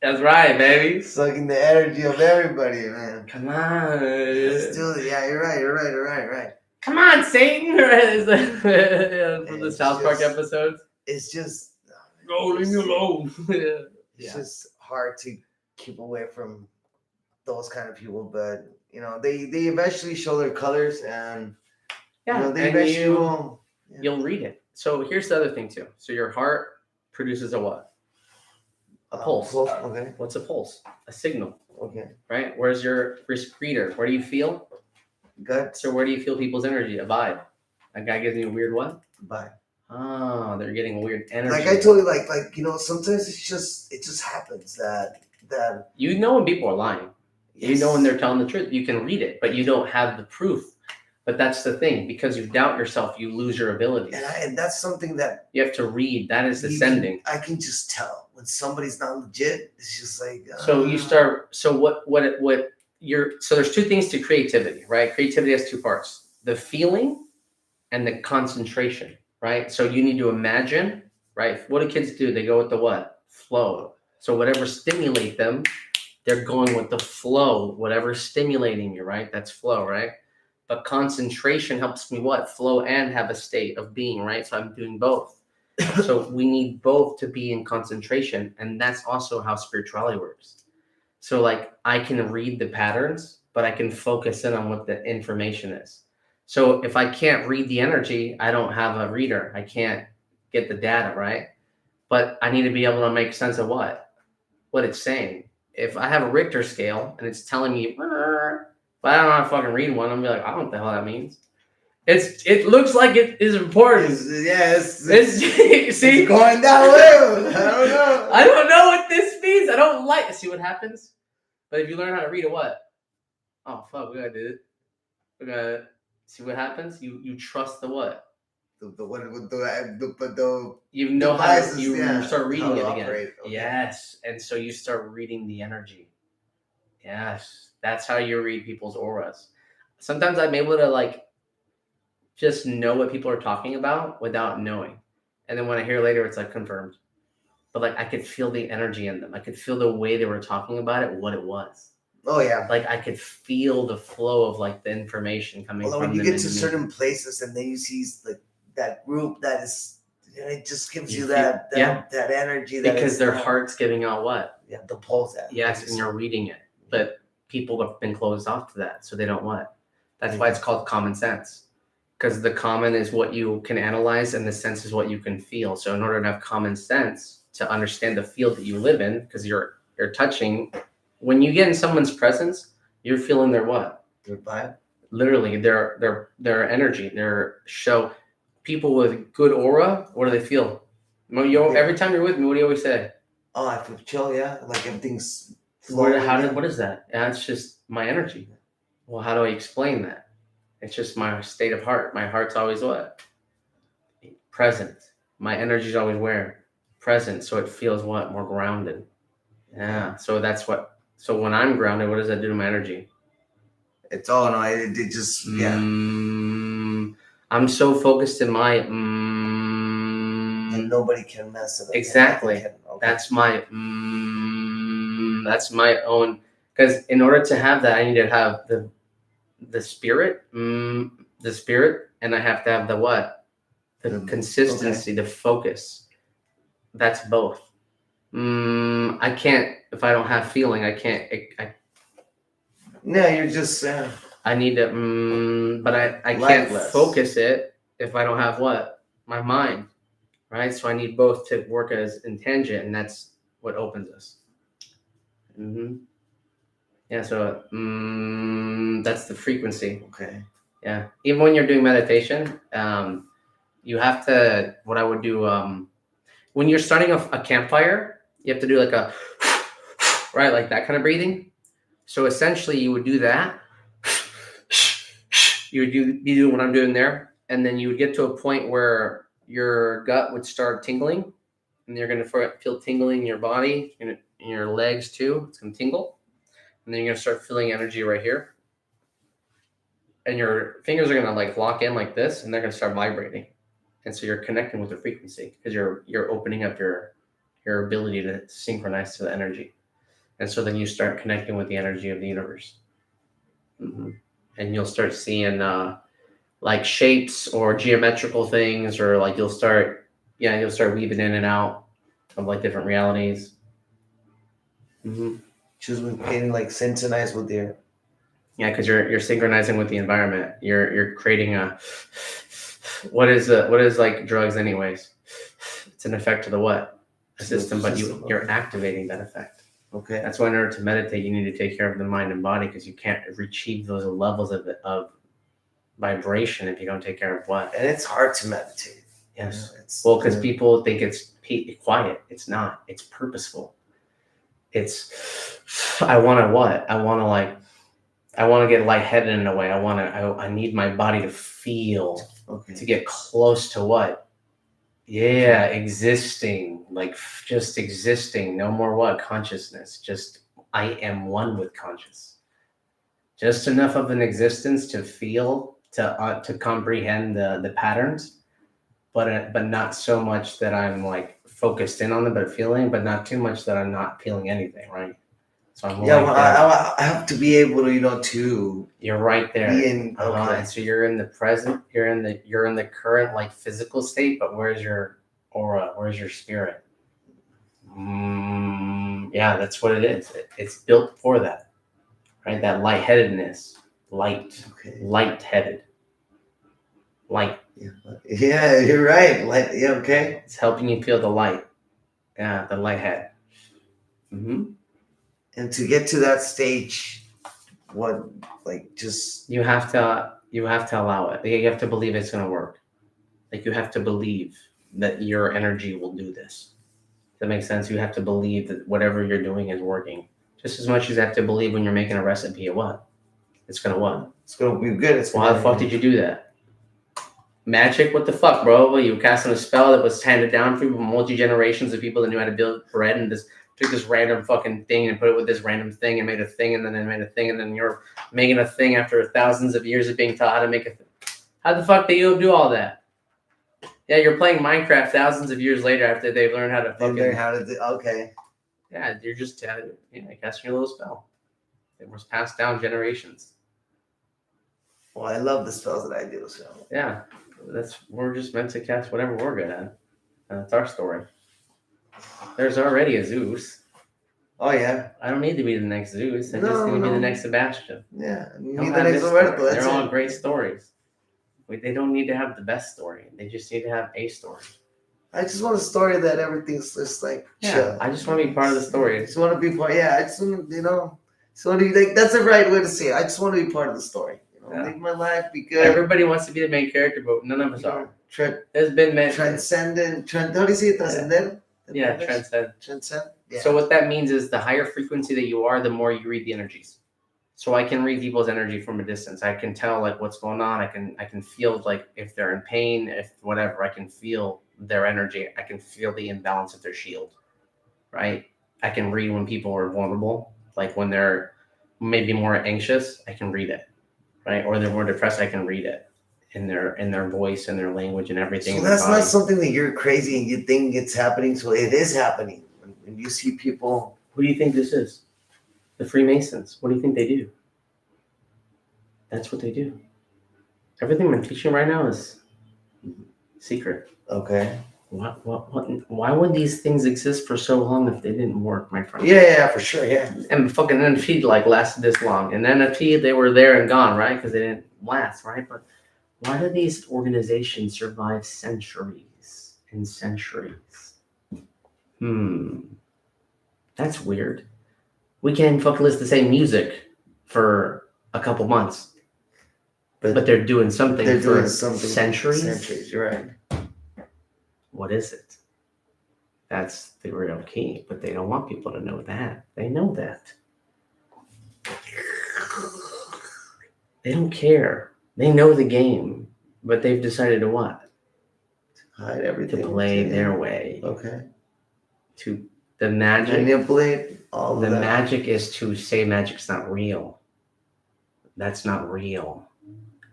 That's right, baby. sucking the energy of everybody, man. Come on. Let's do it. Yeah, you're right. Come on, Satan. From the South Park episodes. It's just No, leave me alone. it's just hard to keep away from those kind of people, but you know they eventually show their colors, and you know, they eventually will. Yeah. You'll read it. So here's the other thing too. So your heart produces a what? A pulse. Okay. What's a pulse? A signal. Okay. Right? Where's your reader? Where do you feel? Gut. So where do you feel people's energy? A vibe. A guy gives you a weird what? Vibe. Oh, they're getting weird energy. Like I told you, like you know, sometimes it just happens that you know when people are lying. yes. You know when they're telling the truth. You can read it, but you don't have the proof. But that's the thing. Because you doubt yourself, you lose your abilities. And that's something that you have to read. That is ascending. I can just tell when somebody's not legit. It's just like so you start. So what you're. So there's two things to creativity, right? Creativity has two parts: the feeling and the concentration, right? So you need to imagine, right? What do kids do? They go with the what? Flow. So whatever stimulate them, they're going with the flow. Whatever's stimulating you, right? That's flow, right? But concentration helps me what? Flow and have a state of being, right? So I'm doing both. So we need both to be in concentration. And that's also how spirituality works. So like I can read the patterns, but I can focus in on what the information is. So if I can't read the energy, I don't have a reader. I can't get the data, right? But I need to be able to make sense of what it's saying. If I have a Richter scale and it's telling me, but I don't know how to fucking read one, I'm gonna be like, I don't know what the hell that means. It looks like it is important. It's see, it's going that way. I don't know. I don't know what this means. I don't like. See what happens. But if you learn how to read it, what? Oh fuck, we gotta do it. We gotta see what happens. You trust the what? The you know devices, how you start reading it again. Okay. Yes, and so you start reading the energy. Yes, that's how you read people's auras. Sometimes I'm able to like just know what people are talking about without knowing, and then when I hear later, it's like confirmed. But like I could feel the energy in them. I could feel the way they were talking about it, what it was. Oh yeah. Like I could feel the flow of like the information coming from them. When you get to certain places and then you see like that group that is, it just gives you that energy. Because their heart's giving out what? Yeah, the pulse. Yes, and you're reading it. But people have been closed off to that, so they don't what? That's why it's called common sense. Because the common is what you can analyze and the sense is what you can feel. So in order to have common sense, to understand the field that you live in, because you're touching, when you get in someone's presence, you're feeling their what? Their vibe. Literally, their energy, their show. People with good aura, what do they feel? Every time you're with me, what do you always say? Oh, I feel chill, yeah. Like everything's flowing. What is that? Yeah, it's just my energy. Well, how do I explain that? It's just my state of heart. My heart's always what? Present. My energy's always where? Present. So it feels what? More grounded. Yeah. So that's what. So when I'm grounded, what does that do to my energy? It's all no. It just I'm so focused in my. And nobody can mess it up. Exactly. Okay. That's my. That's my own. Because in order to have that, I need to have the spirit, and I have to have the what? The consistency, the focus. That's both. I can't, if I don't have feeling, I can't. No, you're just. I need to, but I can't focus it if I don't have what? My mind, right? So I need both to work as in tangent, and that's what opens us. Yeah, so that's the frequency. Okay. Yeah, even when you're doing meditation, you have to. What I would do when you're starting a campfire, you have to do like a right, like that kind of breathing. So essentially, you would do that. You would be doing what I'm doing there, and then you would get to a point where your gut would start tingling, and you're going to feel tingling in your body, in your legs too. It's going to tingle, and then you're going to start feeling energy right here, and your fingers are going to like lock in like this, and they're going to start vibrating, and so you're connecting with the frequency because you're opening up your ability to synchronize to the energy, and so then you start connecting with the energy of the universe, and you'll start seeing like shapes or geometrical things, or like you'll start weaving in and out of like different realities. Just getting like synchronized with their. Yeah, because you're synchronizing with the environment. You're creating a what is like drugs anyways? It's an effect of the what? A system, but you're activating that effect. Okay. That's why in order to meditate, you need to take care of the mind and body, because you can't achieve those levels of vibration if you don't take care of what. And it's hard to meditate. Yes. Well, because people think it's quiet. It's not. It's purposeful. It's I want to what? I want to get lightheaded in a way. I need my body to feel, to get close to what? Yeah, existing, like just existing. No more what? Consciousness. Just I am one with conscious. Just enough of an existence to feel, to comprehend the patterns, but not so much that I'm like focused in on them, but feeling, but not too much that I'm not feeling anything, right? So I'm I have to be able to, to. You're right there. Be in, And so you're in the present. You're in the current like physical state, but where's your aura? Where's your spirit? Yeah, that's what it is. It's built for that, right? That lightheadedness, light-headed, light. Yeah, you're right. Light. Yeah, okay. It's helping you feel the light. Yeah, the light head. And to get to that stage, what, like, just you have to allow it. You have to believe it's going to work. Like, you have to believe that your energy will do this. Does that make sense? You have to believe that whatever you're doing is working. Just as much as you have to believe when you're making a recipe of what? It's going to what? It's going to be good. How the fuck did you do that? Magic? What the fuck, bro? You were casting a spell that was handed down from multi-generations of people that knew how to build bread, and just took this random fucking thing and put it with this random thing and made a thing, and then it made a thing, and then you're making a thing after thousands of years of being taught how to make a thing. How the fuck do you do all that? Yeah, you're playing Minecraft thousands of years later after they've learned how to fucking... They learn how to do... Okay. Yeah, you're just casting your little spell. It was passed down generations. Well, I love the spells that I do, so... Yeah, we're just meant to cast whatever we're good at. That's our story. There's already a Zeus. Oh, yeah. I don't need to be the next Zeus. I just need to be the next Sebastian. Yeah. You need the next Roberto. They're all great stories. They don't need to have the best story. They just need to have a story. I just want a story that everything's just like chill. I just want to be part of the story. I just want to be part. Yeah, I just want to, like, that's the right way to say it. I just want to be part of the story. Make my life be good. Everybody wants to be the main character, but none of us are. There's been transcendent. How do you say it? Transcendent? Yeah, transcend. Transcend. Yeah. So what that means is the higher frequency that you are, the more you read the energies. So I can read people's energy from a distance. I can tell like what's going on. I can feel like if they're in pain, if whatever. I can feel their energy. I can feel the imbalance of their shield. Right. I can read when people are vulnerable, like when they're maybe more anxious. I can read it. Right, or they're more depressed. I can read it in their voice and their language and everything. So that's not something that you're crazy and you think it's happening. So it is happening. When you see people, who do you think this is? The Freemasons. What do you think they do? That's what they do. Everything I'm teaching right now is secret. Okay. What? Why would these things exist for so long if they didn't work, my friend? Yeah, for sure, yeah. And fucking NFT lasted this long. And NFT, they were there and gone, right? Because they didn't last, right? But why do these organizations survive centuries and centuries? That's weird. We can't fucking listen to the same music for a couple months. But they're doing something for centuries. Centuries, you're right. What is it? That's the real key, but they don't want people to know that. They know that. They don't care. They know the game, but they've decided to what? Hide everything. To play their way. Okay. To the magic. Manipulate all The of that. magic is to say magic's not real. That's not real.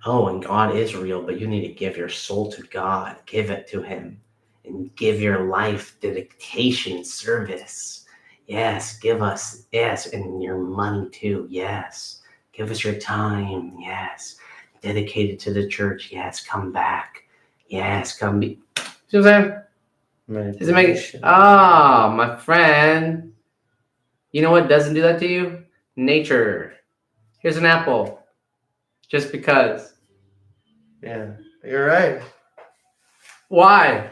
Oh, and God is real, but you need to give your soul to God. Give it to Him. And give your life dedication, service. Yes, give us. Yes, and your money too. Yes. Give us your time. Yes. Dedicated to the church. Yes, come back. Yes, come be. See what I'm saying? Does it make my friend. You know what doesn't do that to you? Nature. Here's an apple. Just because. Yeah, you're right. Why?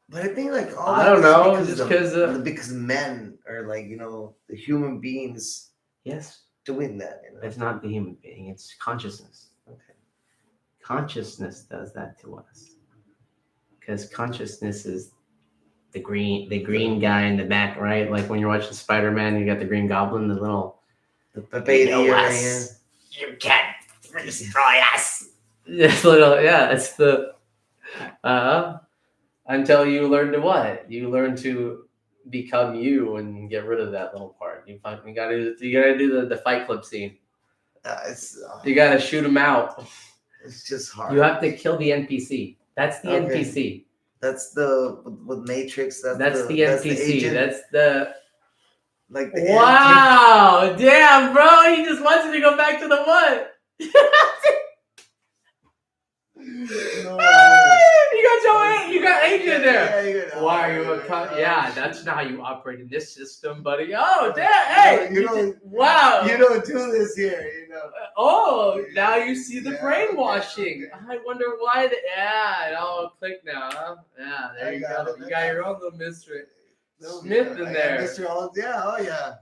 But I think like all I that don't know. is Just because men are like, you know, the human beings yes, doing that. You know? it's not the human being. It's consciousness. Okay. Consciousness does that to us. Because consciousness is the green guy in the back, right? Like when you're watching Spider-Man, you got the Green Goblin, the little. The baby. You can't destroy us. It's little, yeah. It's the. Until you learn to what? You learn to become you and get rid of that little part. You gotta do the Fight Club scene. You gotta shoot him out. It's just hard. You have to kill the NPC. That's the NPC. That's the with Matrix. That's the NPC. That's the. Like the wow! Damn, bro! He just wants me to go back to the what? No. You got Adrian there. Yeah, why are you yeah, that's not how you operate in this system, buddy. Oh, damn! Hey, wow! You don't do this here, you know. Oh, now you see the brainwashing. Okay. I wonder why. It all clicked now. Huh? Yeah, there you go. You got your own little mystery. Smith in there. Mr. All, yeah, oh yeah.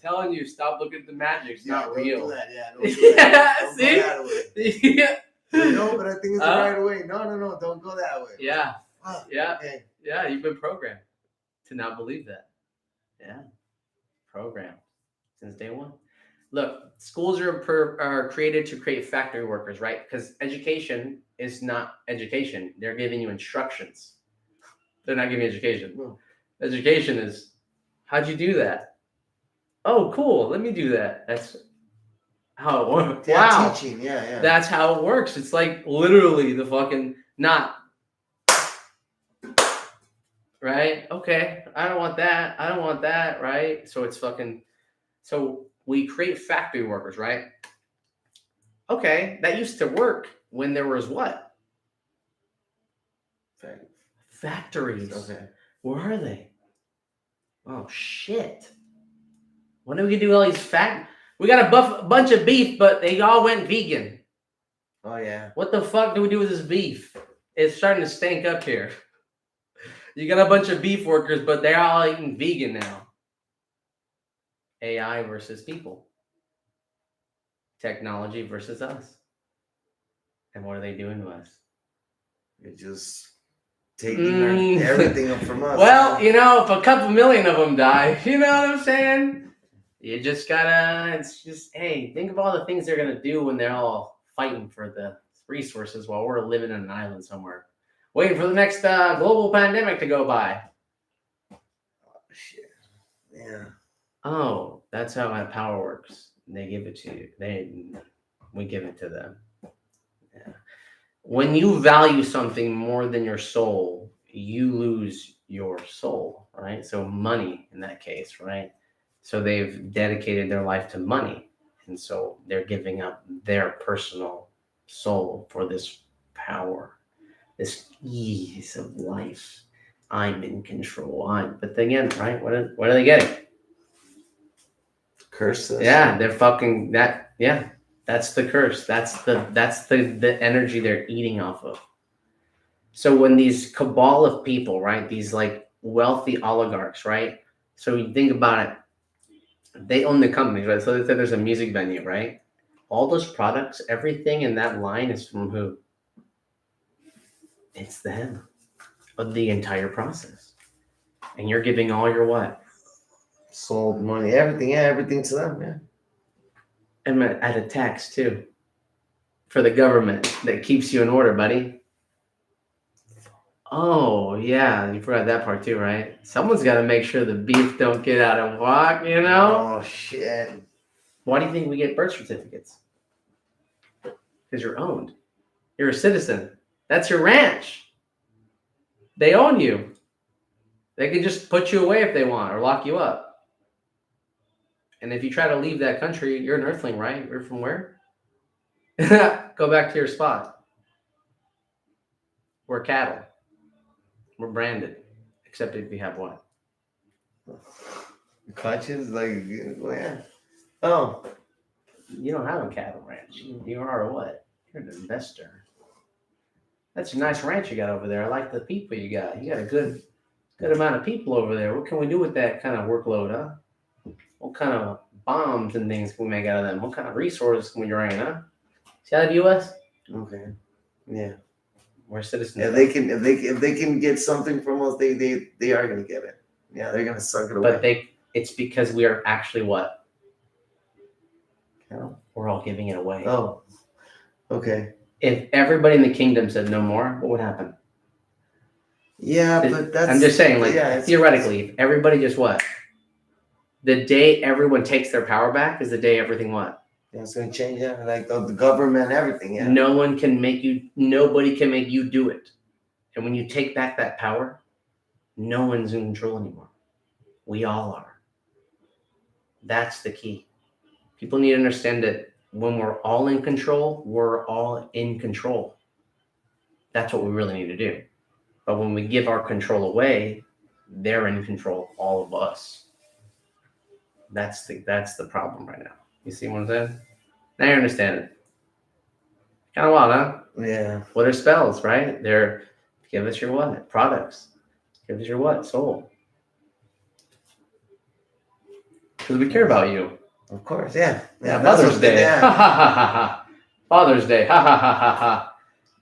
Telling you, stop looking at the magic. It's not real. Do that. Yeah, don't do that. Don't see? go that way. Yeah. No, but I think it's the right way. No, don't go that way. Yeah. Yeah. Okay. Yeah, you've been programmed to not believe that. Yeah. Programmed since day one. Look, schools are created to create factory workers, right? Because education is not education. They're giving you instructions. They're not giving you education. No. Education is, how'd you do that? Oh, cool. Let me do that. That's how it works. Yeah, wow. Teaching. Yeah. That's how it works. It's like literally the fucking not. Right? Okay. I don't want that. Right? So it's fucking. So we create factory workers, right? Okay. That used to work when there was what? Factories. Okay. Where are they? Oh, shit. When are we going to do all these We got a bunch of beef, but they all went vegan. Oh, yeah. What the fuck do we do with this beef? It's starting to stink up here. You got a bunch of beef workers, but they're all eating vegan now. AI versus people. Technology versus us. And what are they doing to us? You're just taking everything up from us. Well, you know, if a couple million of them die, you know what I'm saying? You just gotta, it's just, hey, think of all the things they're gonna do when they're all fighting for the resources while we're living on an island somewhere. Waiting for the next global pandemic to go by. Oh, shit. Yeah. Oh, that's how that power works. They give it to you. We give it to them. Yeah. When you value something more than your soul, you lose your soul, right? So money in that case, right? So they've dedicated their life to money. And so they're giving up their personal soul for this power, this ease of life. I'm in control. But again, right? What are they getting? Curses. Yeah, they're fucking that. Yeah, that's the curse. That's the energy they're eating off of. So when these cabal of people, right? These like wealthy oligarchs, right? So you think about it. They own the companies, right? So let's say there's a music venue, right? All those products, everything in that line is from who? It's them. Of the entire process. And you're giving all your what? Sold money, everything to them, yeah. And at a tax too. for the government that keeps you in order, buddy. Oh yeah, you forgot that part too, right? Someone's got to make sure the beef don't get out of whack, you know? Oh shit. Why do you think we get birth certificates? Because you're owned. You're a citizen. That's your ranch. They own you. They can just put you away if they want or lock you up. And if you try to leave that country, you're an earthling, right? You're from where? Go back to your spot. We're cattle. We're branded. Except if you have what? Conscience, like, yeah. Oh, You don't have a cattle ranch. You are what? You're an investor. That's a nice ranch you got over there. I like the people you got. You got a good amount of people over there. What can we do with that kind of workload, huh? What kind of bombs and things can we make out of them? What kind of resources can we drain, huh? See how the U.S.? okay. Yeah. We're citizens. If they can get something from us, they are gonna get it. Yeah, they're gonna suck it away. But it's because we are actually what? We're all giving it away. Oh, okay. If everybody in the kingdom said no more, what would happen? Yeah, but that's. I'm just saying, like, yeah, theoretically, if everybody just what? The day everyone takes their power back is the day everything what? Yeah, it's gonna change. Yeah, like the government, everything. Yeah. Nobody can make you do it. And when you take back that power, no one's in control anymore. We all are. That's the key. People need to understand that when we're all in control, we're all in control. That's what we really need to do. But when we give our control away, they're in control, all of us. That's the problem right now. You see what I'm saying? Now you understand it. Kind of wild, huh? Yeah. What are spells, right? They're give us your what? Products. Give us your what? Soul. Because we care about you. Of course, yeah. Yeah, Mother's Day. Yeah. Ha ha ha ha ha. Father's Day. Ha ha ha ha ha.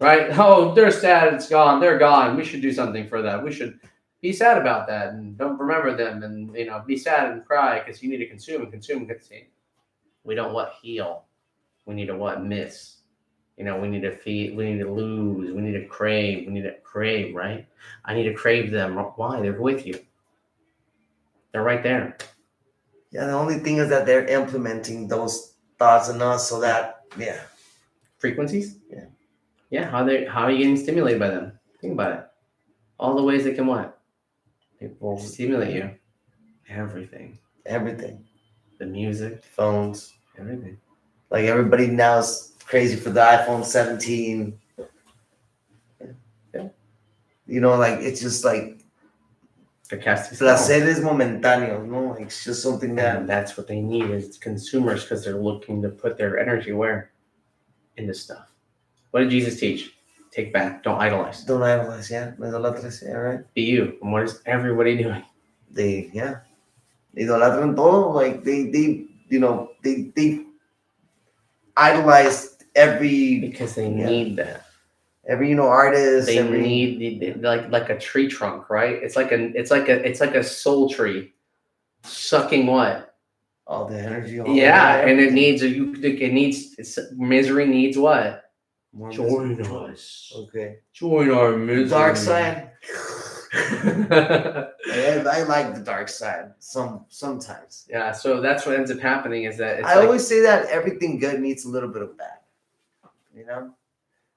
Right? Oh, they're sad. It's gone. They're gone. We should do something for that. We should be sad about that and don't remember them and be sad and cry because you need to consume and consume and consume. We don't what? Heal. We need to what? Miss. We need to feed. We need to lose. We need to crave. We need to crave, right? I need to crave them. Why? They're with you. They're right there. Yeah, the only thing is that they're implementing those thoughts in us so that, yeah. Frequencies? Yeah. Yeah, how are you getting stimulated by them? Think about it. All the ways they can what? People stimulate you. Everything. Everything. The music. Phones. Everything. Like everybody now is crazy for the iPhone 17. Yeah. Like it's just like placeres momentáneos, no? Like it's just something that. And that's what they need is consumers because they're looking to put their energy where? Into stuff. What did Jesus teach? Take back. Don't idolize. Don't idolize, yeah. Yeah, right. Be you. And what is everybody doing? They idolatran todo. Like they idolize every. Because they need that. Every artist. They need like a tree trunk, right? It's like a soul tree, sucking what? All the energy. And it needs misery needs what? More Join misery. us. Okay. Join our misery. Dark side. I like the dark side sometimes. Yeah, so that's what ends up happening is that I always say that everything good needs a little bit of bad.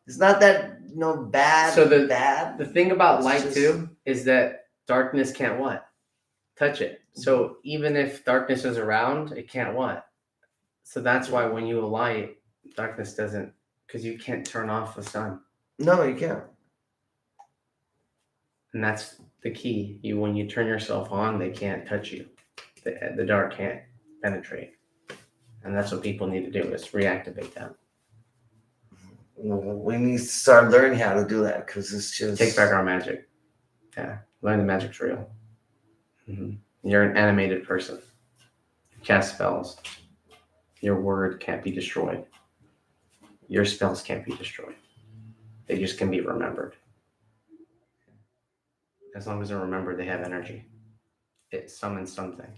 It's not that bad. So bad. The thing about light too is that darkness can't what? Touch it. So even if darkness is around, it can't what? So that's why when you light, darkness doesn't, because you can't turn off the sun. No, you can't. And that's the key. When you turn yourself on, they can't touch you. The dark can't penetrate. And that's what people need to do is reactivate that. We need to start learning how to do that because it's just take back our magic. Yeah, learn the magic's real. Mm-hmm. You're an animated person. You cast spells. Your word can't be destroyed. Your spells can't be destroyed. They just can be remembered. As long as they're remembered, they have energy. It summons something.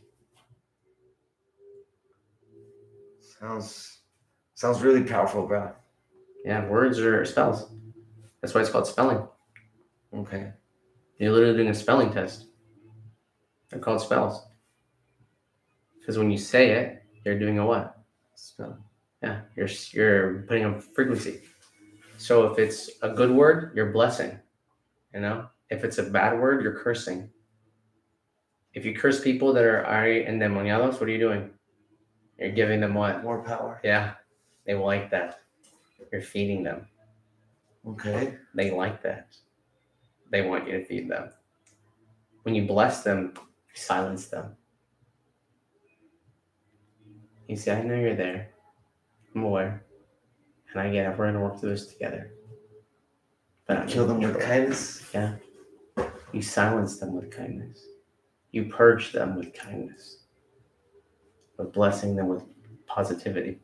Sounds really powerful, bro. Yeah, words are spells. That's why it's called spelling. Okay. You're literally doing a spelling test. They're called spells. Because when you say it, you're doing a what? Spell. Yeah, you're putting a frequency. So if it's a good word, you're blessing. You know, if it's a bad word, you're cursing. If you curse people that are endemoniados, what are you doing? You're giving them what? More power. Yeah, they will like that. You're feeding them. Okay. They like that. They want you to feed them. When you bless them, you silence them. You say, I know you're there. I'm aware. And I get it. We're going to work through this together. But Kill them with kindness. Yeah. You silence them with kindness. You purge them with kindness. But blessing them with positivity.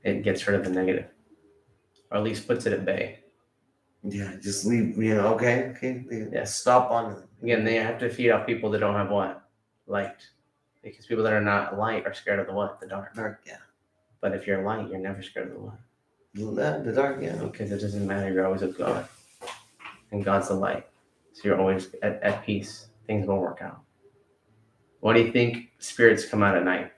It gets rid of the negative. Or at least puts it at bay. Yeah, just leave, okay. Yeah. Stop on it. Again, they have to feed off people that don't have what? Light. Because people that are not light are scared of the what? The dark. Dark, yeah. But if you're light, you're never scared of the what? The dark, yeah. Because it doesn't matter. You're always with God. And God's the light. So you're always at peace. Things will work out. Why do you think spirits come out at night?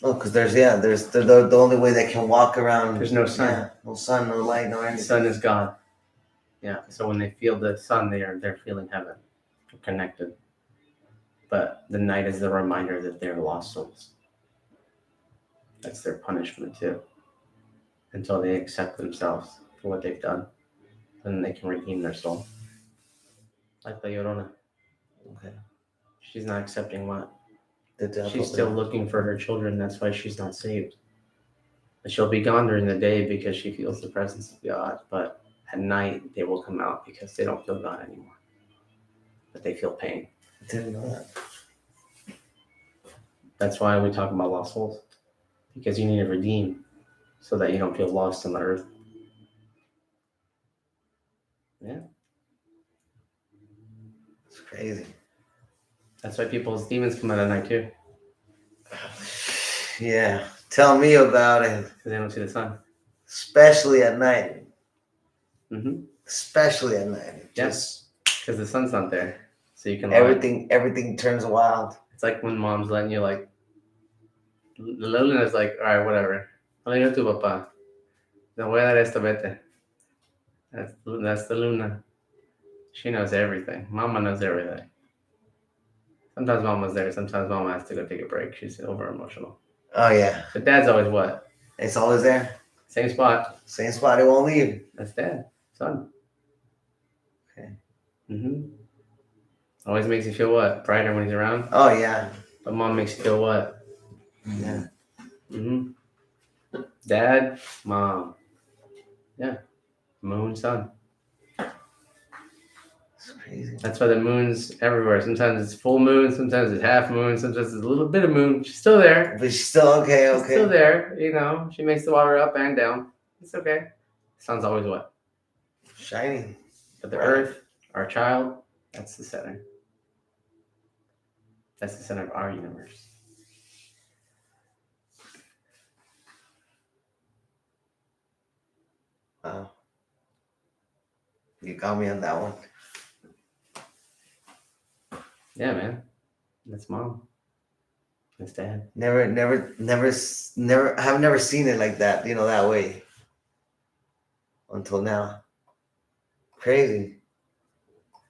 Oh, because there's the only way they can walk around. There's no sun. Yeah, no sun, no light, no anything. The sun is God. Yeah. So when they feel the sun, they're feeling heaven. They're connected. But the night is the reminder that they're lost souls. That's their punishment too. Until they accept themselves for what they've done. Then they can redeem their soul. Like La Llorona. Okay. She's not accepting what? The devil. She's still looking for her children. That's why she's not saved. But she'll be gone during the day because she feels the presence of God. But at night, they will come out because they don't feel God anymore. But they feel pain. I didn't know that. That's why we talk about lost souls. Because you need to redeem so that you don't feel lost on the earth. Yeah. It's crazy. That's why people's demons come out at night too. Yeah. Tell me about it. Because they don't see the sun. Especially at night. Mm-hmm. Especially at night. Yes. Because the sun's not there. So you can everything turns wild. It's like when mom's letting you like the luna's like, all right, whatever. Hola tu papá. No voy a dar esto, vete. That's the Luna. She knows everything. Mama knows everything. Sometimes Mama's there. Sometimes Mama has to go take a break. She's over emotional. Oh yeah. But Dad's always what? It's always there. Same spot. Same spot. It won't leave. That's Dad. Son. Okay. Mm-hmm. Always makes you feel what? Brighter when he's around? Oh yeah. But Mom makes you feel what? Yeah. Mm-hmm. Dad, Mom. Yeah. Moon, sun. It's crazy. That's why the moon's everywhere. Sometimes it's full moon, sometimes it's half moon, sometimes it's a little bit of moon. She's still there. But she's still okay. She's still there, you know. She makes the water up and down. It's okay. Sun's always what? Shining. But the earth, our child, that's the center. That's the center of our universe. Wow. You got me on that one. Yeah, man. That's Mom. That's Dad. Never. I've never seen it like that. That way. Until now. Crazy.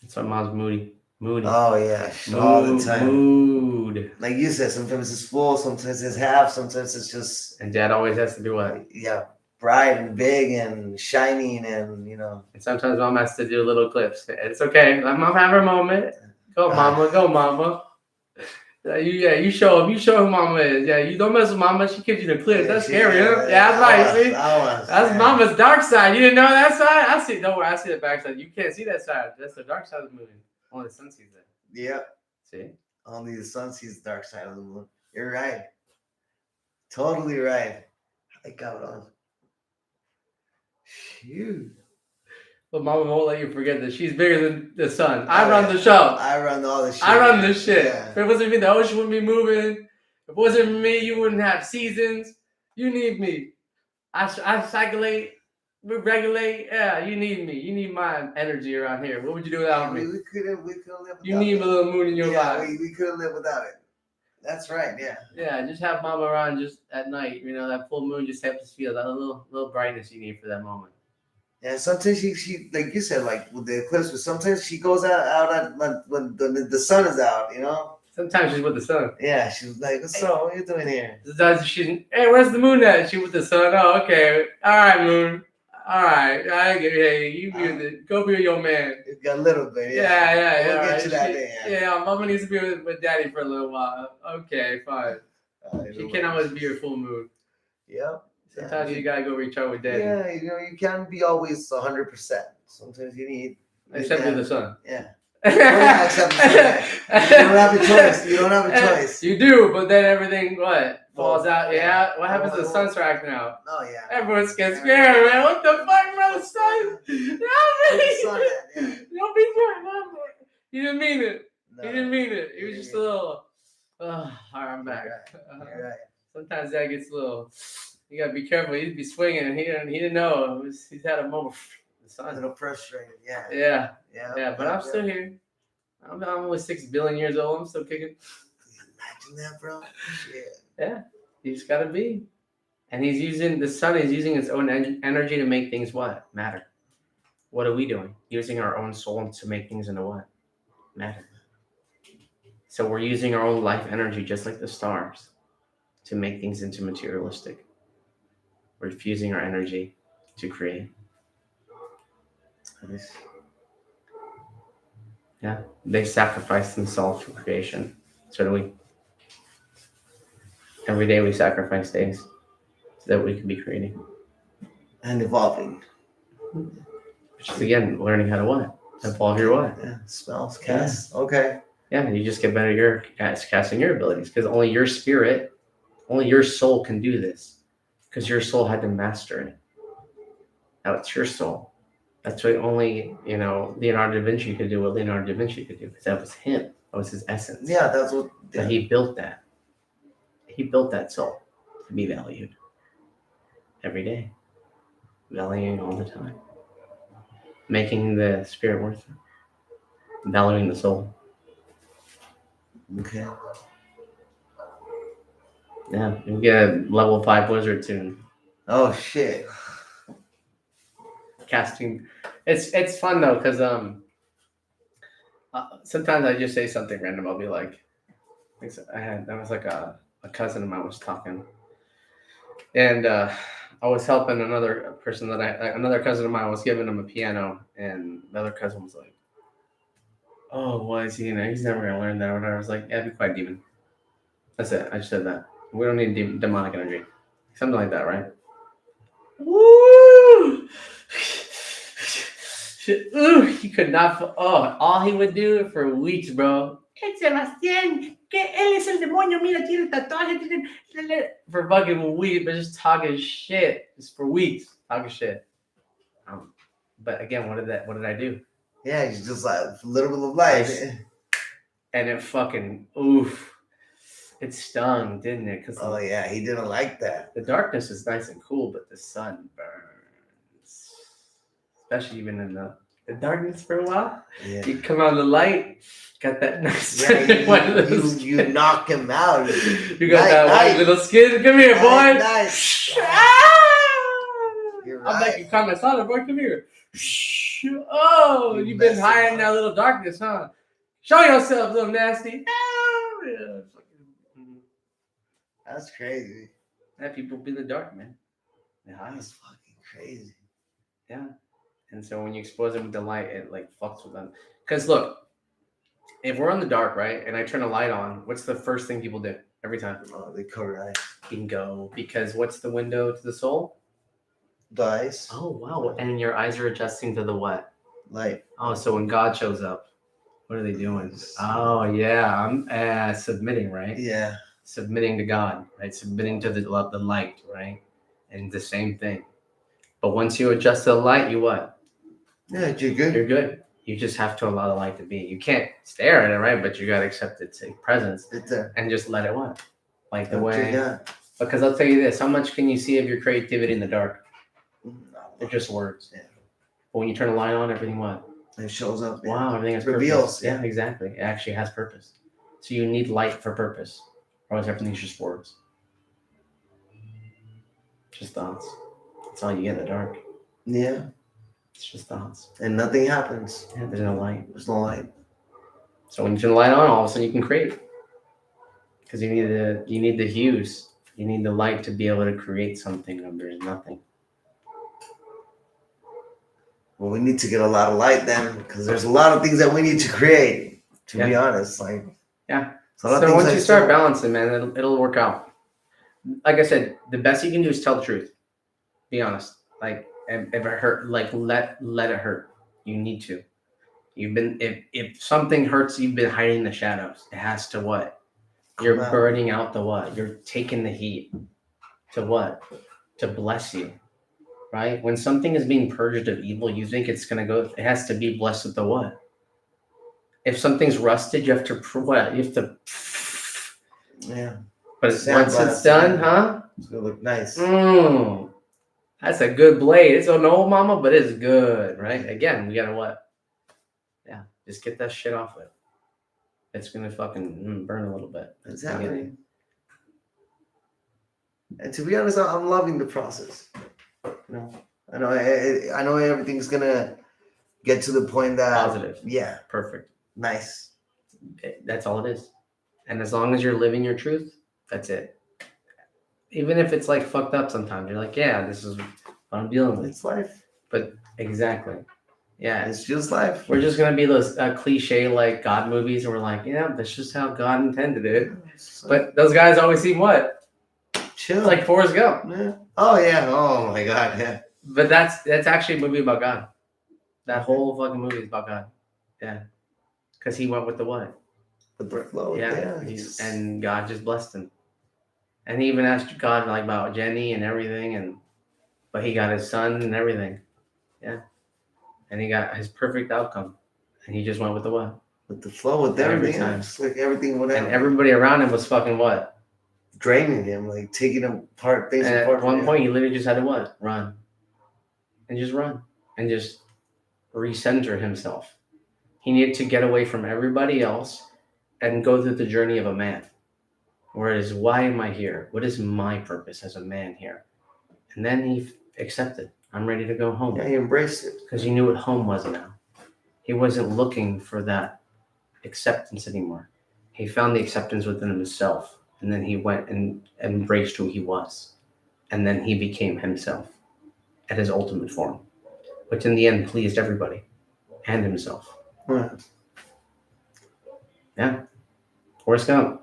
That's why Mom's moody. Moody. Oh yeah, all the time. Mood. Like you said, sometimes it's full, sometimes it's half, sometimes it's just. And Dad always has to do what? Yeah, bright and big and shining, and And sometimes Mom has to do little clips. It's okay. Let Mom have her moment. Go, Mama. Go, Mama. You show him. You show who Mama is. Yeah, you don't mess with Mama. She gives you the clips. That's scary, huh? Yeah, that's right. See, that's Mama's dark side. You didn't know that side? I see. Don't worry. I see the back side. You can't see that side. That's the dark side of the moon. Only the sun sees that. Yeah. See? Only the sun sees the dark side of the moon. You're right. Totally right. I got it on. Shoot. But Mama won't let you forget that she's bigger than the sun. I run the show. I run all the shit. I run this shit. Yeah. If it wasn't me, the ocean wouldn't be moving. If it wasn't me, you wouldn't have seasons. You need me. I circulate regulate. Yeah, you need me. You need my energy around here. What would you do without me? We couldn't live without You need that. a little moon in your life. We couldn't live without it. That's right. Yeah. Yeah, just have mama around just at night. You know, that full moon just helps us feel that little brightness you need for that moment. Yeah, sometimes she like you said, like with the eclipse, but sometimes she goes out at when the sun is out, you know? Sometimes she's with the sun. Yeah, she's like, what's up? What are you doing here? Sometimes she's, hey, where's the moon at? She with the sun. Oh, okay. All right, moon. All right. I get it. Hey, you be with it. Go be with your man. It got a little bit, Yeah. We'll get right. to that day. Yeah, mama needs to be with daddy for a little while. Okay, fine. She can't always be your full moon. Yep. Sometimes you gotta go recharge with daddy. Yeah, you can't be always 100%. Sometimes you need. Except with the sun. Yeah. Except the sun. You don't have a choice. You don't have a choice. You do, but then everything falls out. Yeah. What happens to the sun striking out? Oh yeah. Everyone's scared, man. What the fuck, bro? The sun. Don't be scared. You didn't mean it. No. He didn't mean it. It was just a little. All right, I'm back. You're right. Sometimes that gets a little. You gotta be careful. He'd be swinging, and he didn't know. He's had a moment. The sun. A little frustrated. Yeah. Yeah. But I'm still here. I'm only 6 billion years old. I'm still kicking. Imagine that, bro. Shit. Yeah. You just gotta be. And the sun is using its own energy to make things what? Matter. What are we doing? Using our own soul to make things into what? Matter. So we're using our own life energy just like the stars to make things into materialistic. We're fusing our energy to create. Yeah. They sacrifice themselves for creation. So do we. Every day we sacrifice days so that we can be creating. And evolving. Which is again learning how to what? Evolve your what? Yeah. Smells, casts. Yeah. Okay. Yeah, you just get better at casting your abilities because only your spirit, only your soul can do this because your soul had to master it. Now it's your soul. That's why only, Leonardo da Vinci could do what Leonardo da Vinci could do because that was him. That was his essence. Yeah, that's what. Yeah. But he built that. He built that soul to be valued every day, valuing all the time, making the spirit worth it, valuing the soul. Okay. Yeah, you get a level 5 wizard soon. Oh shit. Casting, it's fun though because sometimes I just say something random. I'll be like, that was like a cousin of mine was talking, and I was helping another person another cousin of mine was giving him a piano, and the other cousin was like, "Oh, why is he? He's never gonna learn that." Or whatever. I was like, "Yeah, be quiet, demon." That's it. I just said that. We don't need demonic energy, something like that, right? Woo! Ooh, he could not. All he would do for weeks, bro. It's Sebastián, que él es el demonio. Mira, tiene tatuaje. For fucking weeks, but just talking shit, just for weeks, talking shit. But again, what did I do? Yeah, you just like a little bit of life, and it fucking oof. It stung, didn't it? Oh yeah, he didn't like that. The darkness is nice and cool, but the sun burns. Especially even in the darkness for a while. Yeah. You come out of the light, got that nice. Yeah, you knock him out. You got that white little skin. Come here, boy. Nice. You're right. I'm like, you kind of saw it, boy. Come here. Oh, you've been high in that little darkness, huh? Show yourself, little nasty. Yeah. That's crazy. Yeah, people be in the dark, man. That's fucking crazy. Yeah. And so when you expose them with the light, it like fucks with them. Because look, if we're in the dark, right, and I turn a light on, what's the first thing people do every time? Oh, they cover eyes. Bingo. Because what's the window to the soul? The eyes. Oh, wow. And your eyes are adjusting to the what? Light. Oh, so when God shows up, what are they doing? Oh, yeah. I'm submitting, right? Yeah. Submitting to God, right? Submitting to the light, right? And the same thing. But once you adjust to the light, you what? Yeah, you're good. You're good. You just have to allow the light to be. You can't stare at it, right? But you got to accept its presence and just let it what? Like the way. Because I'll tell you this, how much can you see of your creativity in the dark? They're just words. Yeah. But when you turn a light on, everything what? It shows up. Yeah. Wow, everything has Reveals. purpose. Yeah, exactly. It actually has purpose. So you need light for purpose. Otherwise everything's just words. Just thoughts. That's all you get in the dark. Yeah. It's just thoughts. And nothing happens. Yeah, there's no light. There's no light. So when you turn the light on, all of a sudden you can create. Because you need the hues. You need the light to be able to create something when there's nothing. Well, we need to get a lot of light then, because there's a lot of things that we need to create. To be honest, like So once you start balancing, man, it'll work out. Like I said, the best you can do is tell the truth. Be honest. Like if it hurt, like let it hurt. You need to. You've been if something hurts, you've been hiding in the shadows. It has to what? You're burning out the what? You're taking the heat to what? To bless you. Right? When something is being purged of evil, you think it's gonna go. It has to be blessed with the what? If something's rusted, you have to what? You have to. Yeah. But once it's done, huh? It's gonna look nice. That's a good blade. It's an old mama, but it's good, right? Again, we gotta what? Yeah, just get that shit off it. It's gonna fucking burn a little bit. Exactly. And to be honest, I'm loving the process. I know everything's gonna get to the point that positive. Yeah. Perfect. Nice. That's all it is. And as long as you're living your truth, that's it. Even if it's like fucked up sometimes, you're like, yeah, this is what I'm dealing with. It's life. But exactly. Yeah. It's just life. We're just going to be those cliche like God movies and we're like, yeah, that's just how God intended it. But those guys always seem what? Chill. Like Forrest Gump. Yeah. Oh, yeah. Oh, my God. Yeah. But that's actually a movie about God. That whole fucking movie is about God. Yeah. Because he went with the what? With the flow. Yeah. And God just blessed him. And he even asked God like about Jenny and everything, but he got his son and everything. Yeah. And he got his perfect outcome. And he just went with the what? With the flow, with everything. Just like everything went out. And everybody around him was fucking what? Draining him, like taking apart things and apart. At one point he literally just had to what? Run. And just run. And just recenter himself. He needed to get away from everybody else and go through the journey of a man. Whereas, why am I here? What is my purpose as a man here? And then he accepted. I'm ready to go home. Yeah, he embraced it. Because he knew what home was now. He wasn't looking for that acceptance anymore. He found the acceptance within himself. And then he went and embraced who he was. And then he became himself at his ultimate form. Which in the end pleased everybody. And himself. Right. Yeah. Forrest Gump.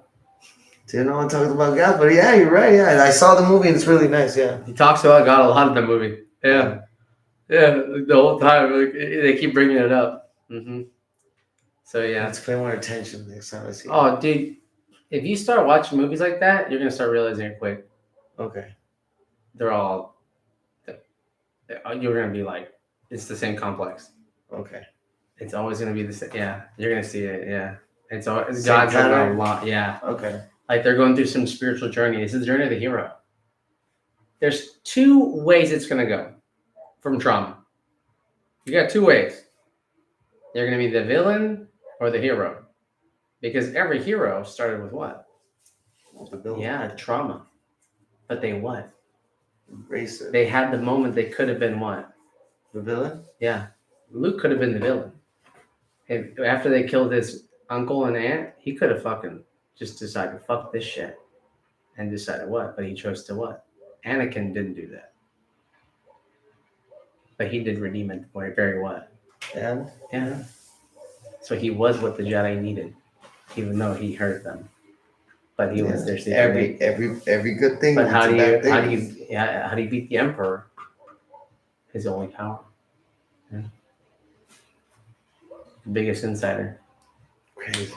Didn't know I'm talking about God, but yeah, you're right. Yeah, I saw the movie and it's really nice. Yeah, he talks about God a lot in the movie. Yeah, the whole time. Like, they keep bringing it up. So yeah, let's pay more attention next time I see. Oh, dude, if you start watching movies like that, you're gonna start realizing it quick. Okay. They're all. You're gonna be like, it's the same complex. Okay. It's always gonna be the same. Yeah, you're gonna see it. Yeah, it's God's done a lot. Yeah. Okay. Like they're going through some spiritual journey. This is the journey of the hero. There's two ways it's going to go from trauma. You got two ways. You're going to be the villain or the hero. Because every hero started with what? The villain. Yeah, trauma. But they what? Embrace it. They had the moment they could have been what? The villain? Yeah. Luke could have been the villain. After they killed his uncle and aunt, he could have fucking just decided, fuck this shit. And decided what? But he chose to what? Anakin didn't do that. But he did redeem it very what? And? Yeah. So he was what the Jedi needed. Even though he hurt them. But he was their secret. Every good thing. But how do you beat the Emperor? His only power. Yeah. The biggest insider. Crazy.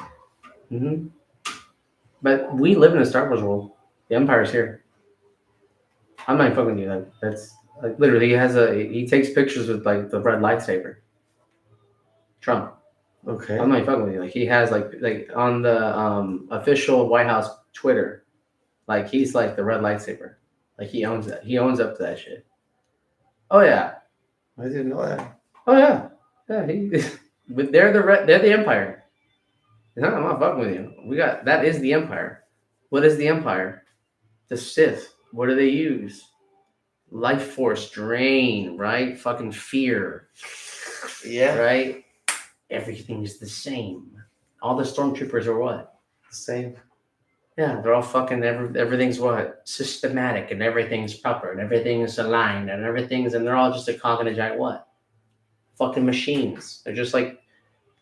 But we live in a Star Wars world. The Empire's here. I'm not fucking you. That's like literally he takes pictures with like the red lightsaber. Trump. Okay. I'm not fucking with you. Like he has like on the official White House Twitter, like he's like the red lightsaber. Like he owns that. He owns up to that shit. Oh yeah. I didn't know that. Oh yeah. Yeah. But they're the empire. No, I'm not fucking with you. That is the empire. What is the empire? The Sith. What do they use? Life force drain, right? Fucking fear. Yeah. Right? Everything is the same. All the stormtroopers are what? Same. Yeah, they're all fucking everything's what? Systematic and everything's proper and everything is aligned and they're all just a cog in a giant what? Fucking machines. They're just like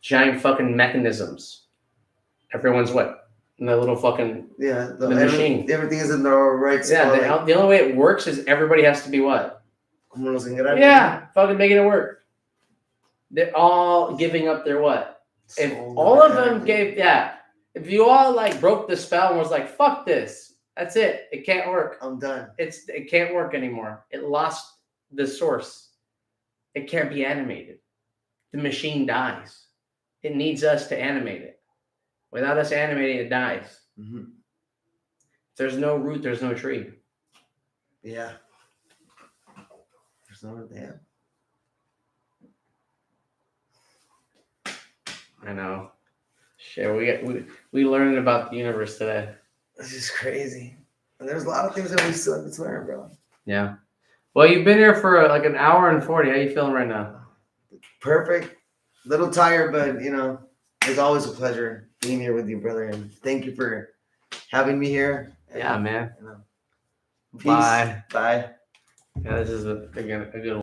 giant fucking mechanisms. Everyone's what? In the little fucking the machine. Everything is in the right spot. Yeah, the only way it works is everybody has to be what? Como los engranes. Yeah, fucking making it work. They're all giving up their what? If all of them gave, if you all like broke the spell and was like, fuck this, that's it. It can't work. I'm done. It can't work anymore. It lost the source. It can't be animated. The machine dies. It needs us to animate it. Without us animating, it dies. Mm-hmm. If there's no root, there's no tree. Yeah. There's no root there. I know. Shit, we learned about the universe today. This is crazy. And there's a lot of things that we still have to learn, bro. Yeah. Well, you've been here for like an hour and 40. How you feeling right now? Perfect. Little tired, but it's always a pleasure being here with you, brother. And thank you for having me here. Yeah, man. Peace. Bye. Bye. Yeah, this is a good one.